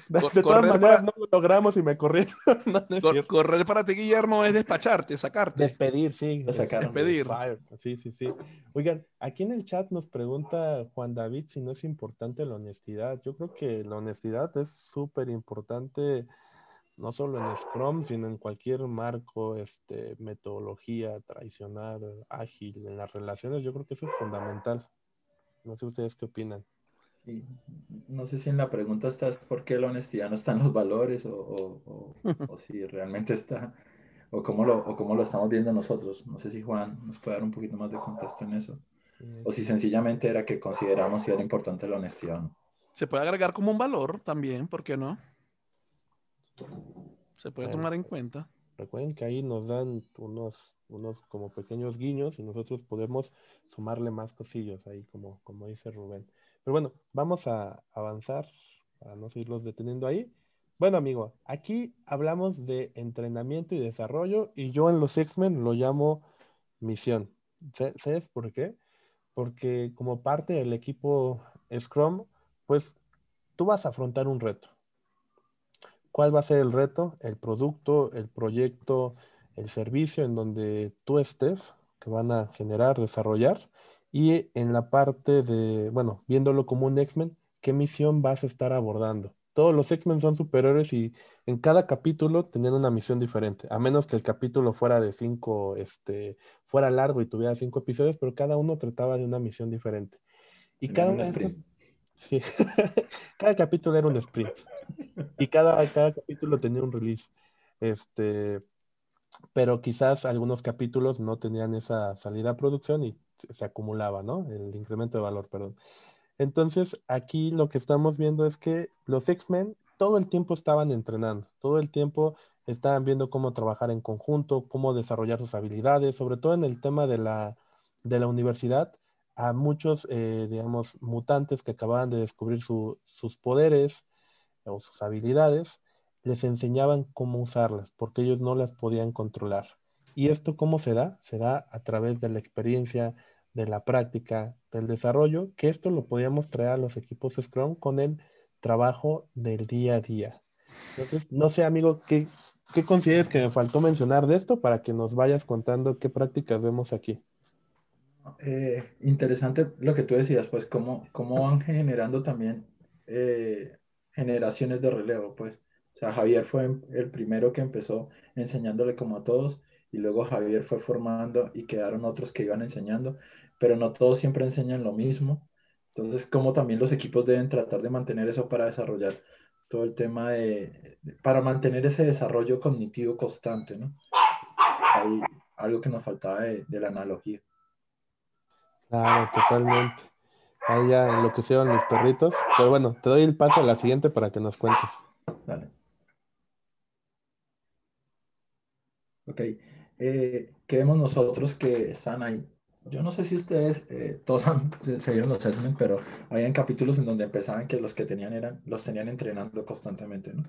De todas Correr maneras, para, no lo logramos y me corrieron. No, no es cierto. correr para ti, Guillermo, es despacharte, sacarte, Despedir, sí. Lo sacaron. despedir. Fire. Sí, sí, sí. Oigan, aquí en el chat nos pregunta Juan David si no es importante la honestidad. Yo creo que la honestidad es súper importante, no solo en Scrum, sino en cualquier marco, metodología, tradicional, ágil, en las relaciones. Yo creo que eso es fundamental. No sé ustedes qué opinan. Sí, no sé si en la pregunta está es por qué la honestidad no está en los valores o si realmente está, o cómo lo estamos viendo nosotros. No sé si Juan nos puede dar un poquito más de contexto en eso. Sí, O si sencillamente era que consideramos si era importante la honestidad o no. Se puede agregar como un valor también, ¿por qué no? Se puede bueno, tomar en cuenta. recuerden que ahí nos dan unos como pequeños guiños y nosotros podemos sumarle más cosillos ahí, como dice Rubén. Pero bueno, vamos a avanzar para no seguirlos deteniendo ahí. Bueno, amigo, aquí hablamos de entrenamiento y desarrollo y yo en los X-Men lo llamo misión. ¿Sabes por qué? Porque como parte del equipo Scrum, pues tú vas a afrontar un reto. ¿Cuál va a ser el reto? El producto, el proyecto, el servicio en donde tú estés, que van a generar, desarrollar. Y en la parte de, bueno, viéndolo como un X-Men, ¿qué misión vas a estar abordando? Todos los X-Men son superiores y en cada capítulo tenían una misión diferente, a menos que el capítulo fuera de cinco, fuera largo y tuviera 5 episodios, pero cada uno trataba de una misión diferente. Y Tenían cada un una de estas, sprint. sí, cada capítulo era un sprint. Y cada capítulo tenía un release. Este, pero quizás algunos capítulos no tenían esa salida a producción y se acumulaba, ¿no? El incremento de valor, perdón. Entonces, aquí lo que estamos viendo es que los X-Men todo el tiempo estaban entrenando, todo el tiempo estaban viendo cómo trabajar en conjunto, cómo desarrollar sus habilidades, sobre todo en el tema de la universidad, a muchos, digamos, mutantes que acababan de descubrir sus poderes o sus habilidades, les enseñaban cómo usarlas, porque ellos no las podían controlar. ¿Y esto cómo se da? Se da a través de la experiencia, de la práctica, del desarrollo, que esto lo podíamos traer a los equipos Scrum con el trabajo del día a día. Entonces, no sé, amigo, ¿qué consideres que me faltó mencionar de esto para que nos vayas contando qué prácticas vemos aquí? Interesante lo que tú decías, pues cómo van generando también generaciones de relevo, pues. O sea, Javier fue el primero que empezó enseñándole como a todos, y luego Javier fue formando y quedaron otros que iban enseñando, pero no todos siempre enseñan lo mismo. Entonces, como también los equipos deben tratar de mantener eso para desarrollar todo el tema para mantener ese desarrollo cognitivo constante, ¿no? Hay algo que nos faltaba de la analogía. Claro, totalmente. Ahí ya enloquecieron mis perritos. Pero bueno, te doy el paso a la siguiente para que nos cuentes. Dale. Ok. ¿Qué vemos nosotros que están ahí? Yo no sé si ustedes todos se vieron los X-Men, pero habían capítulos en donde empezaban que los que tenían los tenían entrenando constantemente, ¿no?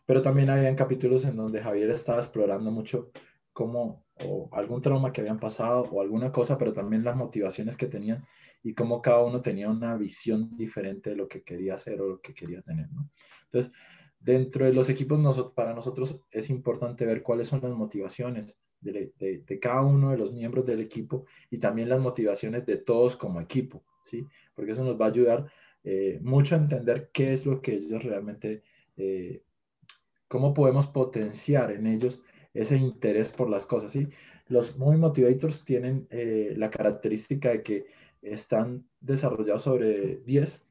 Pero también habían capítulos en donde Javier estaba explorando mucho cómo, o algún trauma que habían pasado, o alguna cosa, pero también las motivaciones que tenían y cómo cada uno tenía una visión diferente de lo que quería hacer o lo que quería tener, ¿no? Entonces, dentro de los equipos, para nosotros es importante ver cuáles son las motivaciones de cada uno de los miembros del equipo y también las motivaciones de todos como equipo, ¿sí? Porque eso nos va a ayudar mucho a entender qué es lo que ellos realmente, cómo podemos potenciar en ellos ese interés por las cosas, ¿sí? Los Movie Motivators tienen la característica de que están desarrollados sobre 10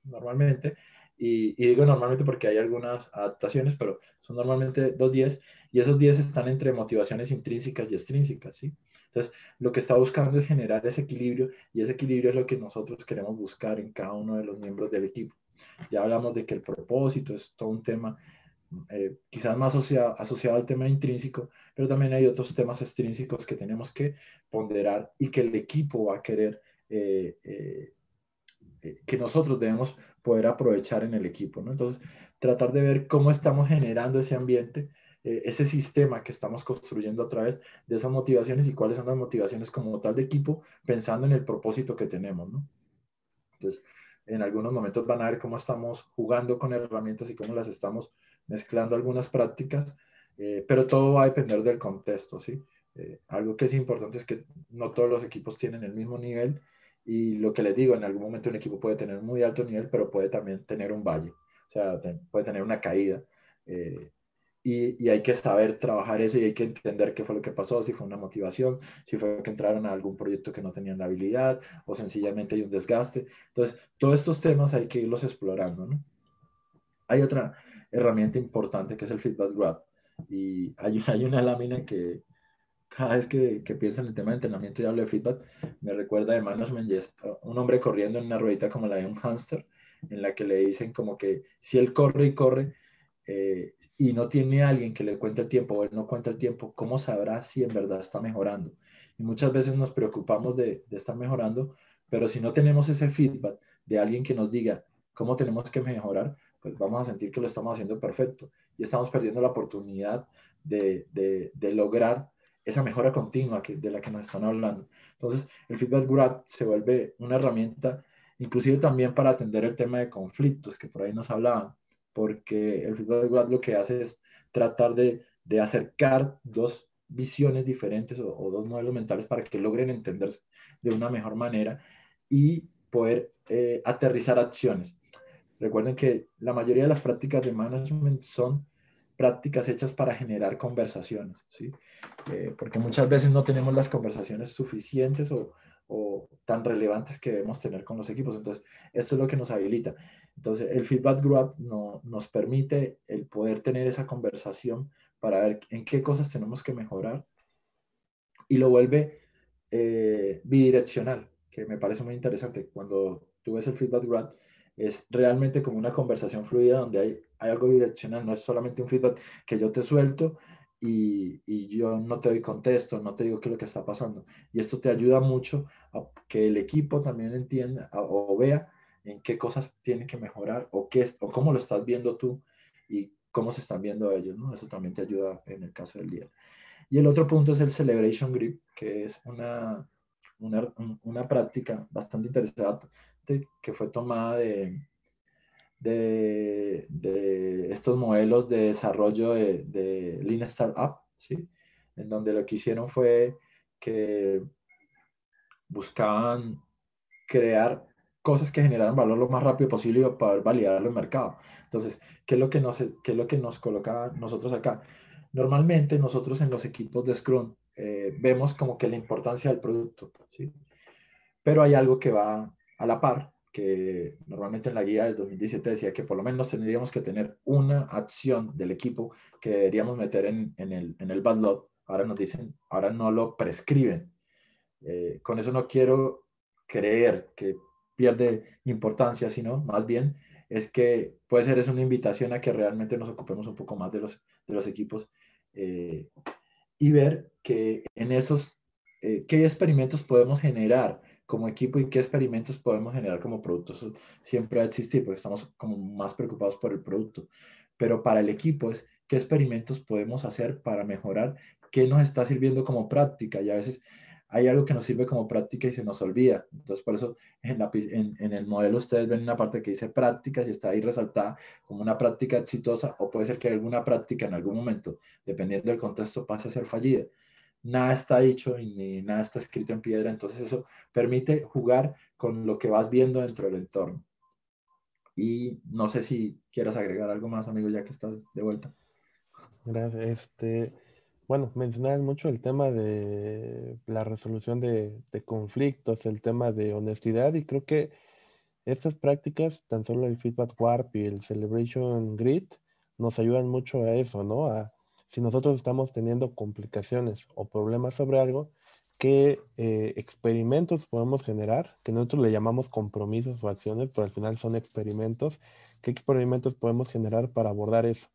normalmente, y digo normalmente porque hay algunas adaptaciones, pero son normalmente los 10, y esos 10 están entre motivaciones intrínsecas y extrínsecas, ¿sí? Entonces, lo que está buscando es generar ese equilibrio, y ese equilibrio es lo que nosotros queremos buscar en cada uno de los miembros del equipo. Ya hablamos de que el propósito es todo un tema quizás más asociado al tema intrínseco, pero también hay otros temas extrínsecos que tenemos que ponderar y que el equipo va a querer que nosotros debemos poder aprovechar en el equipo, ¿no? Entonces, tratar de ver cómo estamos generando ese ambiente, ese sistema que estamos construyendo a través de esas motivaciones y cuáles son las motivaciones como tal de equipo, pensando en el propósito que tenemos, ¿no? Entonces, en algunos momentos van a ver cómo estamos jugando con herramientas y cómo las estamos mezclando algunas prácticas, pero todo va a depender del contexto, ¿sí? Algo que es importante es que no todos los equipos tienen el mismo nivel, y lo que les digo, en algún momento un equipo puede tener muy alto nivel, pero puede también tener un valle, o sea, puede tener una caída. eh, y hay que saber trabajar eso, y hay que entender qué fue lo que pasó, si fue una motivación, si fue que entraron a algún proyecto que no tenían la habilidad, o sencillamente hay un desgaste. Entonces, todos estos temas hay que irlos explorando, ¿no? Hay otra herramienta importante que es el feedback graph, y hay una lámina que cada vez que pienso en el tema de entrenamiento y hablo de feedback, me recuerda de management, y es un hombre corriendo en una ruedita como la de un hámster, en la que le dicen como que si él corre y corre, y no tiene alguien que le cuente el tiempo, o él no cuenta el tiempo, ¿cómo sabrá si en verdad está mejorando? Y muchas veces nos preocupamos de estar mejorando, pero si no tenemos ese feedback de alguien que nos diga cómo tenemos que mejorar, pues vamos a sentir que lo estamos haciendo perfecto, y estamos perdiendo la oportunidad de lograr esa mejora continua de la que nos están hablando. Entonces, el feedback graph se vuelve una herramienta, inclusive también para atender el tema de conflictos que por ahí nos hablaban, porque el feedback graph lo que hace es tratar de acercar dos visiones diferentes, o dos modelos mentales, para que logren entenderse de una mejor manera y poder aterrizar acciones. Recuerden que la mayoría de las prácticas de management son prácticas hechas para generar conversaciones, ¿sí? Porque muchas veces no tenemos las conversaciones suficientes o tan relevantes que debemos tener con los equipos. Entonces, esto es lo que nos habilita. Entonces, el feedback graph nos permite el poder tener esa conversación para ver en qué cosas tenemos que mejorar, y lo vuelve bidireccional, que me parece muy interesante. Cuando tú ves el feedback graph, es realmente como una conversación fluida donde hay algo bidireccional, no es solamente un feedback que yo te suelto y yo no te doy contexto, no te digo qué es lo que está pasando. Y esto te ayuda mucho a que el equipo también entienda o vea en qué cosas tienen que mejorar, o cómo lo estás viendo tú y cómo se están viendo ellos, ¿no? Eso también te ayuda en el caso del líder. Y el otro punto es el Celebration Grip, que es una práctica bastante interesante que fue tomada de estos modelos de desarrollo de Lean Startup, ¿sí? En donde lo que hicieron fue que buscaban crear cosas que generaran valor lo más rápido posible para poder validarlo en el mercado. Entonces, qué es lo que nos coloca nosotros acá? Normalmente nosotros en los equipos de Scrum vemos como que la importancia del producto, ¿sí? Pero hay algo que va a la par, que normalmente en la guía del 2017 decía que por lo menos tendríamos que tener una acción del equipo que deberíamos meter en el backlog. Ahora nos dicen, ahora no lo prescriben. Con eso no quiero creer que pierde importancia, sino más bien es que puede ser es una invitación a que realmente nos ocupemos un poco más de los equipos eh, y ver que en esos, qué experimentos podemos generar como equipo y qué experimentos podemos generar como producto. Eso siempre va a existir porque estamos como más preocupados por el producto. Pero para el equipo es qué experimentos podemos hacer para mejorar, qué nos está sirviendo como práctica. Y a veces hay algo que nos sirve como práctica y se nos olvida. Entonces, por eso en el modelo ustedes ven una parte que dice prácticas y está ahí resaltada como una práctica exitosa, o puede ser que alguna práctica en algún momento, dependiendo del contexto, pase a ser fallida. Nada está dicho ni nada está escrito en piedra, entonces eso permite jugar con lo que vas viendo dentro del entorno. Y no sé si quieras agregar algo más, amigo, ya que estás de vuelta. Gracias. Bueno, mencionabas mucho el tema de la resolución de conflictos, el tema de honestidad, y creo que estas prácticas, tan solo el Feedback Warp y el Celebration Grid, nos ayudan mucho a eso, ¿no? Si nosotros estamos teniendo complicaciones o problemas sobre algo, qué experimentos podemos generar, que nosotros le llamamos compromisos o acciones, pero al final son experimentos. ¿Qué experimentos podemos generar para abordar eso?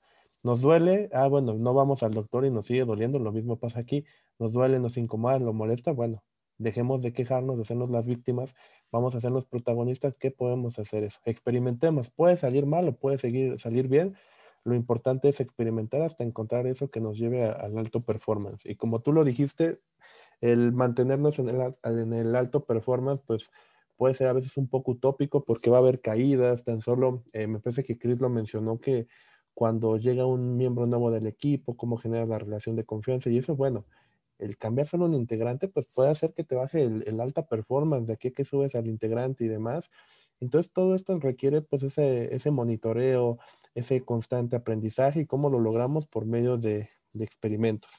¿Nos duele? Bueno, no vamos al doctor y nos sigue doliendo, lo mismo pasa aquí. ¿Nos duele, nos incomoda, lo molesta? Bueno, dejemos de quejarnos, de sernos las víctimas, vamos a ser los protagonistas. ¿Qué podemos hacer eso? Experimentemos, puede salir mal o puede salir bien. Lo importante es experimentar hasta encontrar eso que nos lleve al alto performance. Y como tú lo dijiste, el mantenernos en el alto performance, pues puede ser a veces un poco utópico porque va a haber caídas. Tan solo, me parece que Chris lo mencionó, que cuando llega un miembro nuevo del equipo, cómo genera la relación de confianza, y eso, bueno, el cambiar solo un integrante, pues puede hacer que te baje el alta performance de aquí a que subes al integrante y demás. Entonces todo esto requiere pues ese monitoreo, ese constante aprendizaje, y cómo lo logramos por medio de experimentos.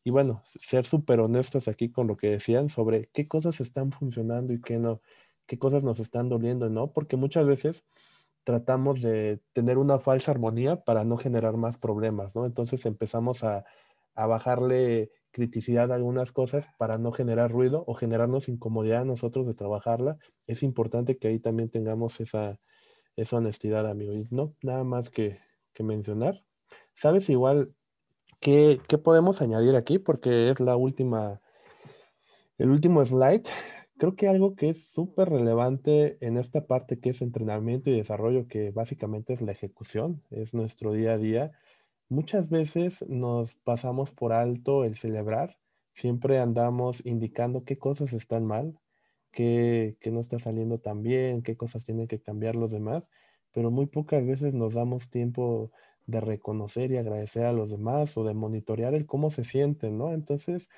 Y bueno, ser súper honestos aquí con lo que decían sobre qué cosas están funcionando y qué no, qué cosas nos están doliendo, ¿no? Porque muchas veces tratamos de tener una falsa armonía para no generar más problemas, ¿no? Entonces empezamos a bajarle criticidad a algunas cosas para no generar ruido o generarnos incomodidad a nosotros de trabajarla. Es importante que ahí también tengamos esa honestidad, amigo. Y no, nada más que mencionar. ¿Sabes igual qué podemos añadir aquí? Porque es el último slide. Creo que algo que es súper relevante en esta parte que es entrenamiento y desarrollo, que básicamente es la ejecución, es nuestro día a día. Muchas veces nos pasamos por alto el celebrar, siempre andamos indicando qué cosas están mal, qué no está saliendo tan bien, qué cosas tienen que cambiar los demás, pero muy pocas veces nos damos tiempo de reconocer y agradecer a los demás o de monitorear el cómo se sienten, ¿no? Entonces,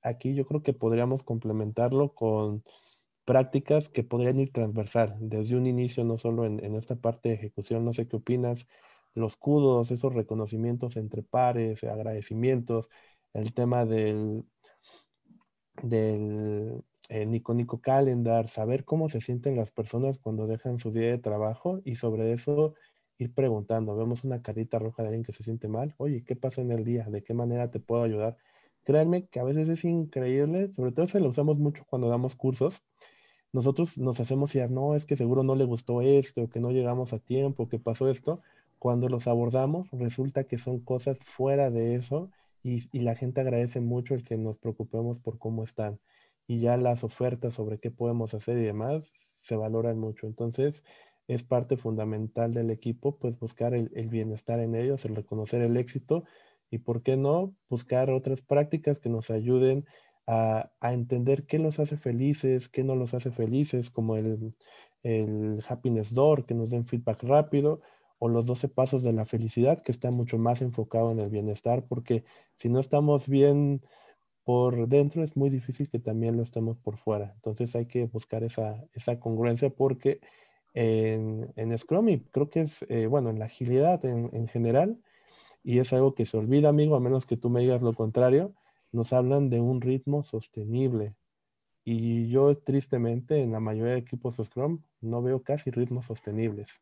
aquí yo creo que podríamos complementarlo con prácticas que podrían ir transversal desde un inicio, no solo en esta parte de ejecución. No sé qué opinas, los kudos, esos reconocimientos entre pares, agradecimientos, el tema del Nico Nico Calendar, saber cómo se sienten las personas cuando dejan su día de trabajo, y sobre eso ir preguntando. Vemos una carita roja de alguien que se siente mal, oye, ¿qué pasa en el día? ¿De qué manera te puedo ayudar? Créanme que a veces es increíble, sobre todo se lo usamos mucho cuando damos cursos. Nosotros nos hacemos ideas, no, es que seguro no le gustó esto, que no llegamos a tiempo, que pasó esto. Cuando los abordamos, resulta que son cosas fuera de eso, y la gente agradece mucho el que nos preocupemos por cómo están. Y ya las ofertas sobre qué podemos hacer y demás se valoran mucho. Entonces, es parte fundamental del equipo, pues buscar el bienestar en ellos, el reconocer el éxito, y, ¿por qué no?, buscar otras prácticas que nos ayuden a entender qué los hace felices, qué no los hace felices, como el Happiness Door, que nos den feedback rápido, o los 12 pasos de la felicidad, que está mucho más enfocado en el bienestar, porque si no estamos bien por dentro, es muy difícil que también lo estemos por fuera. Entonces hay que buscar esa congruencia porque en Scrum, y creo que es, bueno, en la agilidad en general, y es algo que se olvida, amigo, a menos que tú me digas lo contrario, nos hablan de un ritmo sostenible. Y yo tristemente en la mayoría de equipos Scrum no veo casi ritmos sostenibles,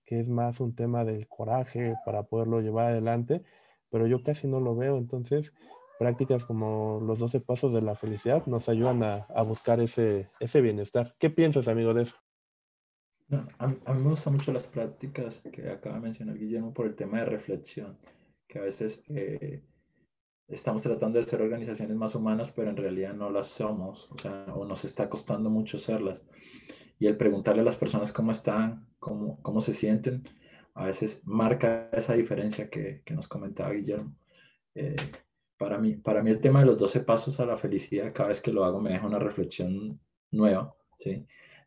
que es más un tema del coraje para poderlo llevar adelante, pero yo casi no lo veo. Entonces, prácticas como los 12 pasos de la felicidad nos ayudan a buscar ese bienestar. ¿Qué piensas, amigo, de eso? No, a mí me gustan mucho las prácticas que acaba de mencionar Guillermo por el tema de reflexión, que a veces estamos tratando de ser organizaciones más humanas, pero en realidad no las somos, o sea, o nos está costando mucho serlas. Y el preguntarle a las personas cómo están, cómo se sienten, a veces marca esa diferencia que nos comentaba Guillermo. Eh, para mí el tema de los 12 pasos a la felicidad, cada vez que lo hago me deja una reflexión nueva, ¿sí?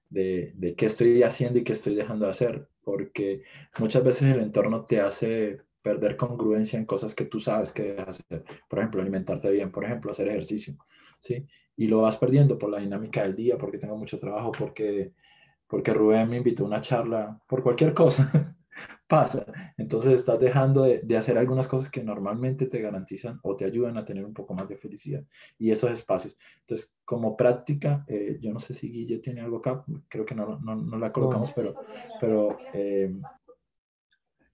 De qué estoy haciendo y qué estoy dejando de hacer, porque muchas veces el entorno te hace perder congruencia en cosas que tú sabes que debes hacer. Por ejemplo, alimentarte bien, por ejemplo, hacer ejercicio, ¿sí? Y lo vas perdiendo por la dinámica del día, porque tengo mucho trabajo, porque Rubén me invitó a una charla, por cualquier cosa. Pasa. Entonces estás dejando de hacer algunas cosas que normalmente te garantizan o te ayudan a tener un poco más de felicidad y esos espacios. Entonces, como práctica, yo no sé si Guille tiene algo acá, creo que no la colocamos, No, pero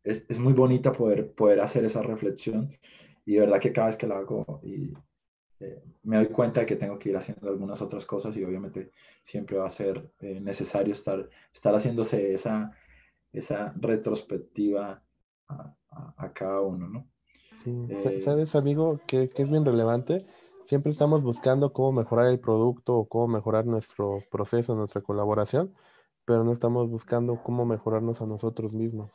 es muy bonita poder hacer esa reflexión y de verdad que cada vez que la hago y me doy cuenta de que tengo que ir haciendo algunas otras cosas y obviamente siempre va a ser necesario estar haciéndose esa retrospectiva a cada uno, ¿no? sí, Eh, sabes, amigo, que es bien relevante. Siempre estamos buscando cómo mejorar el producto o cómo mejorar nuestro proceso, nuestra colaboración, pero no estamos buscando cómo mejorarnos a nosotros mismos.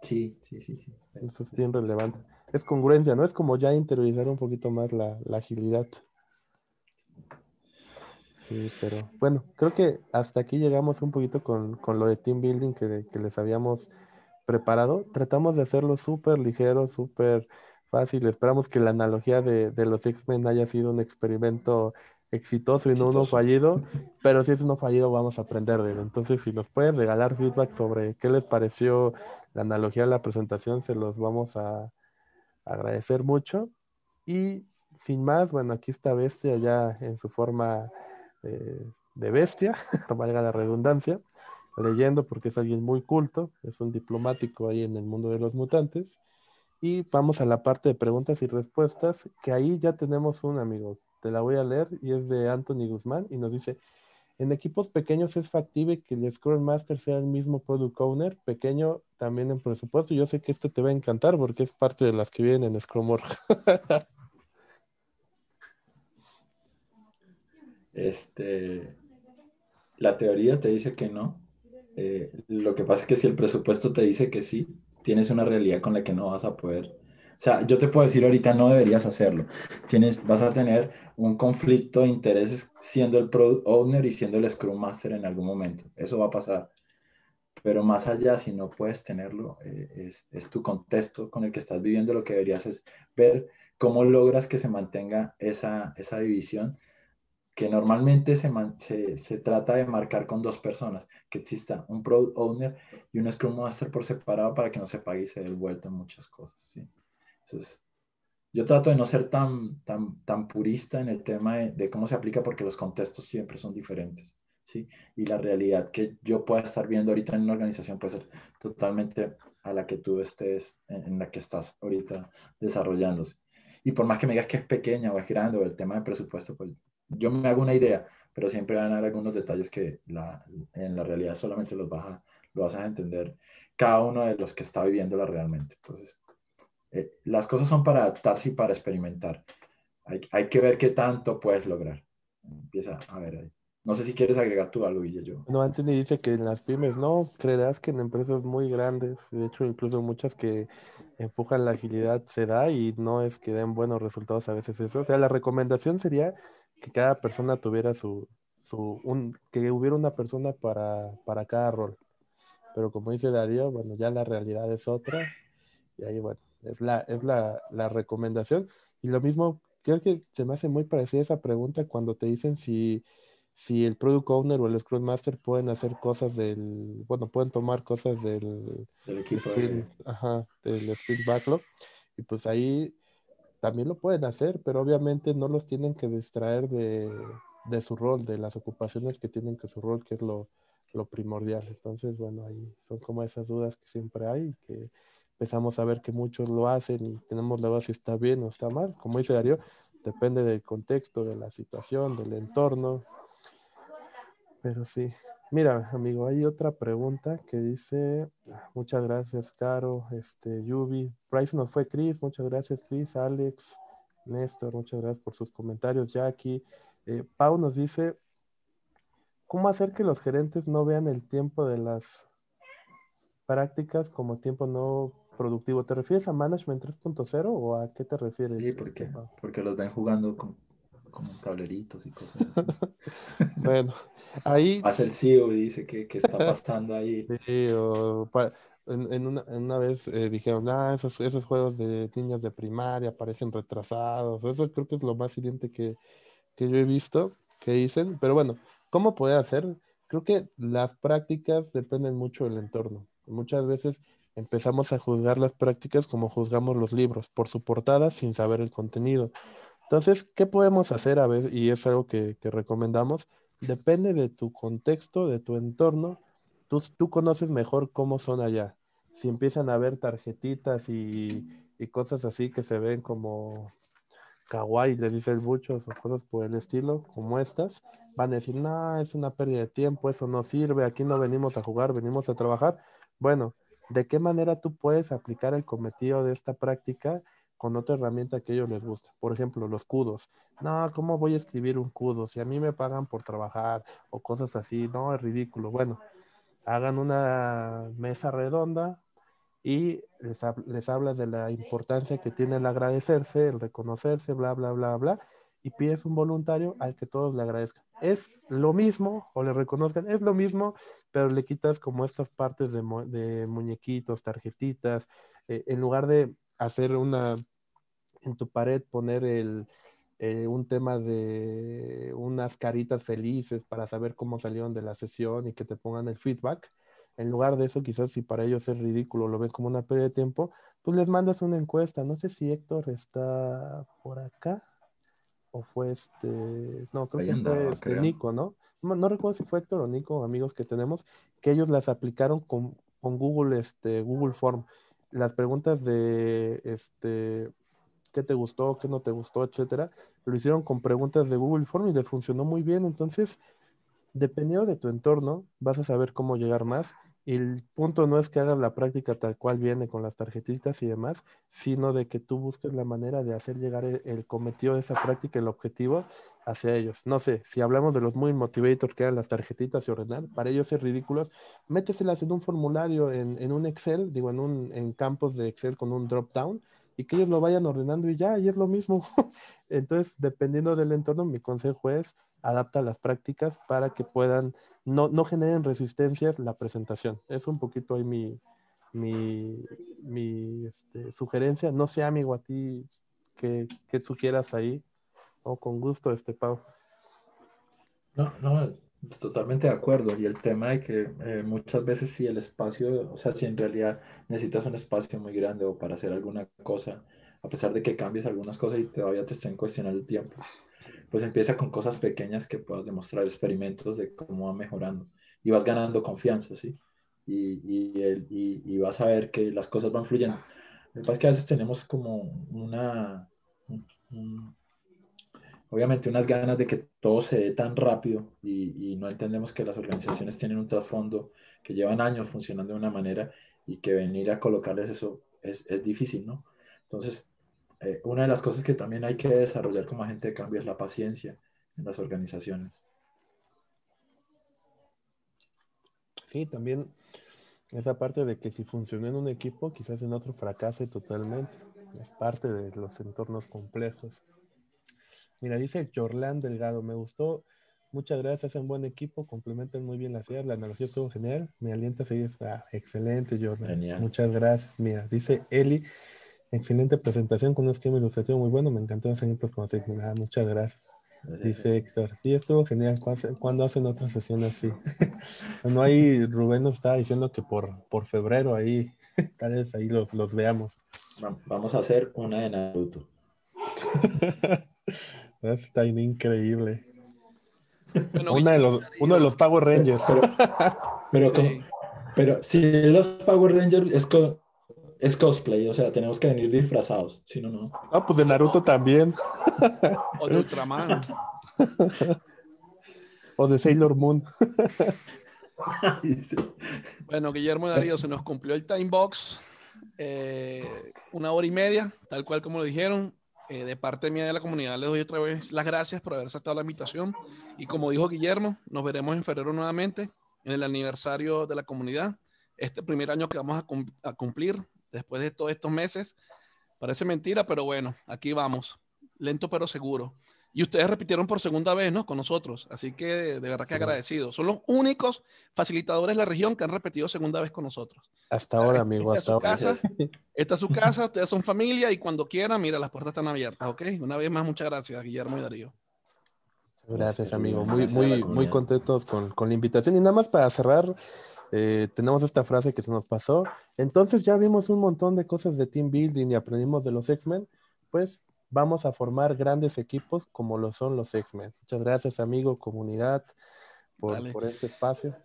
sí, sí, sí, sí. Eso es bien relevante. Es congruencia, ¿no? Es como ya interiorizar un poquito más la agilidad. Sí, pero bueno, creo que hasta aquí llegamos un poquito con lo de team building que les habíamos preparado. Tratamos de hacerlo súper ligero, súper fácil. Esperamos que la analogía de los X-Men haya sido un experimento exitoso y no uno Exitoso. fallido, pero si es uno fallido vamos a aprender de él. Entonces, si nos pueden regalar feedback sobre qué les pareció la analogía de la presentación, se los vamos a agradecer mucho. Y sin más, bueno, aquí está Bestia ya en su forma de bestia, valga la redundancia, leyendo porque es alguien muy culto, es un diplomático ahí en el mundo de los mutantes. Y vamos a la parte de preguntas y respuestas, que ahí ya tenemos un amigo. Te la voy a leer y es de Anthony Guzmán y nos dice, en equipos pequeños es factible que el Scrum Master sea el mismo Product Owner, pequeño también en presupuesto. Yo sé que este te va a encantar porque es parte de las que vienen en Scrum.org. Este, la teoría te dice que no. Lo que pasa es que si el presupuesto te dice que sí, tienes una realidad con la que no vas a poder. O sea, yo te puedo decir ahorita no deberías hacerlo. Vas a tener un conflicto de intereses siendo el product owner y siendo el Scrum Master en algún momento. Eso va a pasar. Pero más allá, si no puedes tenerlo, es tu contexto con el que estás viviendo. Lo que deberías es ver cómo logras que se mantenga esa división que normalmente se trata de marcar con dos personas, que exista un Product Owner y un Scrum Master por separado para que no se pague y se dé el vuelto en muchas cosas. ¿Sí? Entonces, yo trato de no ser tan purista en el tema de cómo se aplica porque los contextos siempre son diferentes. ¿Sí? Y la realidad que yo pueda estar viendo ahorita en una organización puede ser totalmente a la que tú estés, en la que estás ahorita desarrollándose. Y por más que me digas que es pequeña o es grande o el tema de presupuesto, pues yo me hago una idea, pero siempre van a haber algunos detalles que en la realidad solamente lo vas a entender cada uno de los que está viviéndola realmente. Entonces, las cosas son para adaptarse y para experimentar. Hay que ver qué tanto puedes lograr. Empieza a ver ahí. No sé si quieres agregar tú algo, Guille, yo. No, Anthony dice que en las pymes, no, creerás que en empresas muy grandes, de hecho incluso muchas que empujan la agilidad se da y no es que den buenos resultados a veces eso. O sea, la recomendación sería que cada persona tuviera que hubiera una persona para cada rol. Pero como dice Darío, bueno, ya la realidad es otra. Y ahí, bueno, es la recomendación. Y lo mismo, creo que se me hace muy parecida esa pregunta cuando te dicen si el Product Owner o el Scrum Master pueden hacer cosas bueno, pueden tomar cosas del equipo sprint, ajá, del sprint backlog. Y pues ahí también lo pueden hacer, pero obviamente no los tienen que distraer de su rol, de las ocupaciones que tienen que su rol, que es lo primordial. Entonces, bueno, ahí son como esas dudas que siempre hay y que empezamos a ver que muchos lo hacen y tenemos la duda si está bien o está mal. Como dice Darío, depende del contexto, de la situación, del entorno, pero sí. Mira, amigo, hay otra pregunta que dice, muchas gracias, Caro, Yubi. Price nos fue Chris, muchas gracias, Chris, Alex, Néstor, muchas gracias por sus comentarios, Jackie. Pau nos dice, ¿cómo hacer que los gerentes no vean el tiempo de las prácticas como tiempo no productivo? ¿Te refieres a Management 3.0 o a qué te Sí, refieres, Pau? porque los ven jugando con tableritos y cosas así. Bueno, ahí Pasa el CEO y dice que está pasando ahí. sí, en una vez dijeron, esos juegos de niños de primaria parecen retrasados. Eso creo que es lo más hiriente que yo he visto que dicen. Pero bueno, ¿cómo poder hacer? Creo que las prácticas dependen mucho del entorno. Muchas veces empezamos a juzgar las prácticas como juzgamos los libros, por su portada sin saber el contenido. Entonces, ¿qué podemos hacer a ver? Y es algo que recomendamos. Depende de tu contexto, de tu entorno. Tú conoces mejor cómo son allá. Si empiezan a ver tarjetitas y cosas así que se ven como kawaii, le dicen muchos, o cosas por el estilo, como estas, van a decir, no, es una pérdida de tiempo, eso no sirve, aquí no venimos a jugar, venimos a trabajar. Bueno, ¿de qué manera tú puedes aplicar el cometido de esta práctica con otra herramienta que a ellos les gusta? Por ejemplo, los kudos. No, ¿cómo voy a escribir un kudo? Si a mí me pagan por trabajar o cosas así, no, es ridículo. Bueno, hagan una mesa redonda y les hablas de la importancia que tiene el agradecerse, el reconocerse, bla, bla, bla, bla, y pides un voluntario al que todos le agradezcan. Es lo mismo, o le reconozcan, es lo mismo, pero le quitas como estas partes de muñequitos, tarjetitas, en lugar de hacer en tu pared poner un tema de unas caritas felices para saber cómo salieron de la sesión y que te pongan el feedback. En lugar de eso, quizás si para ellos es ridículo, lo ven como una pérdida de tiempo, pues les mandas una encuesta. No sé si Héctor está por acá o fue no, creo Ahí que fue andaba, creo. Nico, ¿no? No recuerdo si fue Héctor o Nico, amigos que tenemos, que ellos las aplicaron con Google, Google Form. Las preguntas de, qué te gustó, qué no te gustó, etcétera. Lo hicieron con preguntas de Google Form y les funcionó muy bien. Entonces, dependiendo de tu entorno, vas a saber cómo llegar más. Y el punto no es que hagas la práctica tal cual viene con las tarjetitas y demás, sino de que tú busques la manera de hacer llegar el cometido de esa práctica, el objetivo, hacia ellos. No sé, si hablamos de los muy motivators que eran las tarjetitas y ordenar, para ellos es ridículo. Méteselas en un formulario, en un Excel, digo, en campos de Excel con un drop down, y que ellos lo vayan ordenando y ya, y es lo mismo. Entonces, dependiendo del entorno, mi consejo es adapta las prácticas para que puedan, no generen resistencias la presentación. Es un poquito ahí mi, mi sugerencia. No sé, amigo, a ti que sugieras ahí, o con gusto, Pau. No, no, totalmente de acuerdo. Y el tema de que muchas veces si el espacio, o sea, si en realidad necesitas un espacio muy grande o para hacer alguna cosa, a pesar de que cambies algunas cosas y todavía te estén cuestionando el tiempo, pues empieza con cosas pequeñas que puedas demostrar, experimentos de cómo va mejorando y vas ganando confianza, ¿sí? Y vas a ver que las cosas van fluyendo. Lo que pasa es que a veces tenemos como un- un- obviamente unas ganas de que todo se dé tan rápido y no entendemos que las organizaciones tienen un trasfondo que llevan años funcionando de una manera y que venir a colocarles eso es difícil, ¿no? Entonces, una de las cosas que también hay que desarrollar como agente de cambio es la paciencia en las organizaciones. Sí, también esa parte de que si funcionó en un equipo, quizás en otro fracase totalmente. Es parte de los entornos complejos. Mira, dice Jorlán Delgado, me gustó muchas gracias, hacen buen equipo, complementan muy bien las ideas, la analogía estuvo genial, me alienta a seguir. Excelente, Jordan. Genial. Muchas gracias. Mira, dice Eli, excelente presentación con un esquema ilustrativo muy bueno, me encantó hacer ejemplos como muchas gracias. Dice Héctor, sí, estuvo genial. ¿Cuándo hacen otra sesión así? No, ahí Rubén nos estaba diciendo que por febrero ahí, tal vez ahí los veamos. Vamos a hacer una de Naruto. Está increíble. Bueno, Uno de los Power Rangers. Sí. Pero si los Power Rangers es cosplay, o sea, tenemos que venir disfrazados, si no, no. Ah, pues de Naruto también. O de Ultraman. O de Sailor Moon. Sí. Bueno, Guillermo y Darío, se nos cumplió el time box. 1 hora y media, tal cual como lo dijeron. De parte mía de la comunidad, les doy otra vez las gracias por haber aceptado la invitación. Y como dijo Guillermo, nos veremos en febrero nuevamente, en el aniversario de la comunidad. Este primer año que vamos a cumplir después de todos estos meses. Parece mentira, pero bueno, aquí vamos. Lento pero seguro. Y ustedes repitieron por segunda vez, ¿no? Con nosotros. Así que de verdad que agradecidos. Son los únicos facilitadores de la región que han repetido segunda vez con nosotros. Hasta ahora, amigo, hasta ahora. Esta es su casa, ustedes son familia y cuando quieran, mira, las puertas están abiertas, ¿ok? Una vez más, muchas gracias, Guillermo y Darío. Gracias, amigo. Muy contentos con la invitación. Y nada más para cerrar, tenemos esta frase que se nos pasó. Entonces ya vimos un montón de cosas de team building y aprendimos de los X-Men. Pues vamos a formar grandes equipos como lo son los X-Men. Muchas gracias, amigo, comunidad, por este espacio.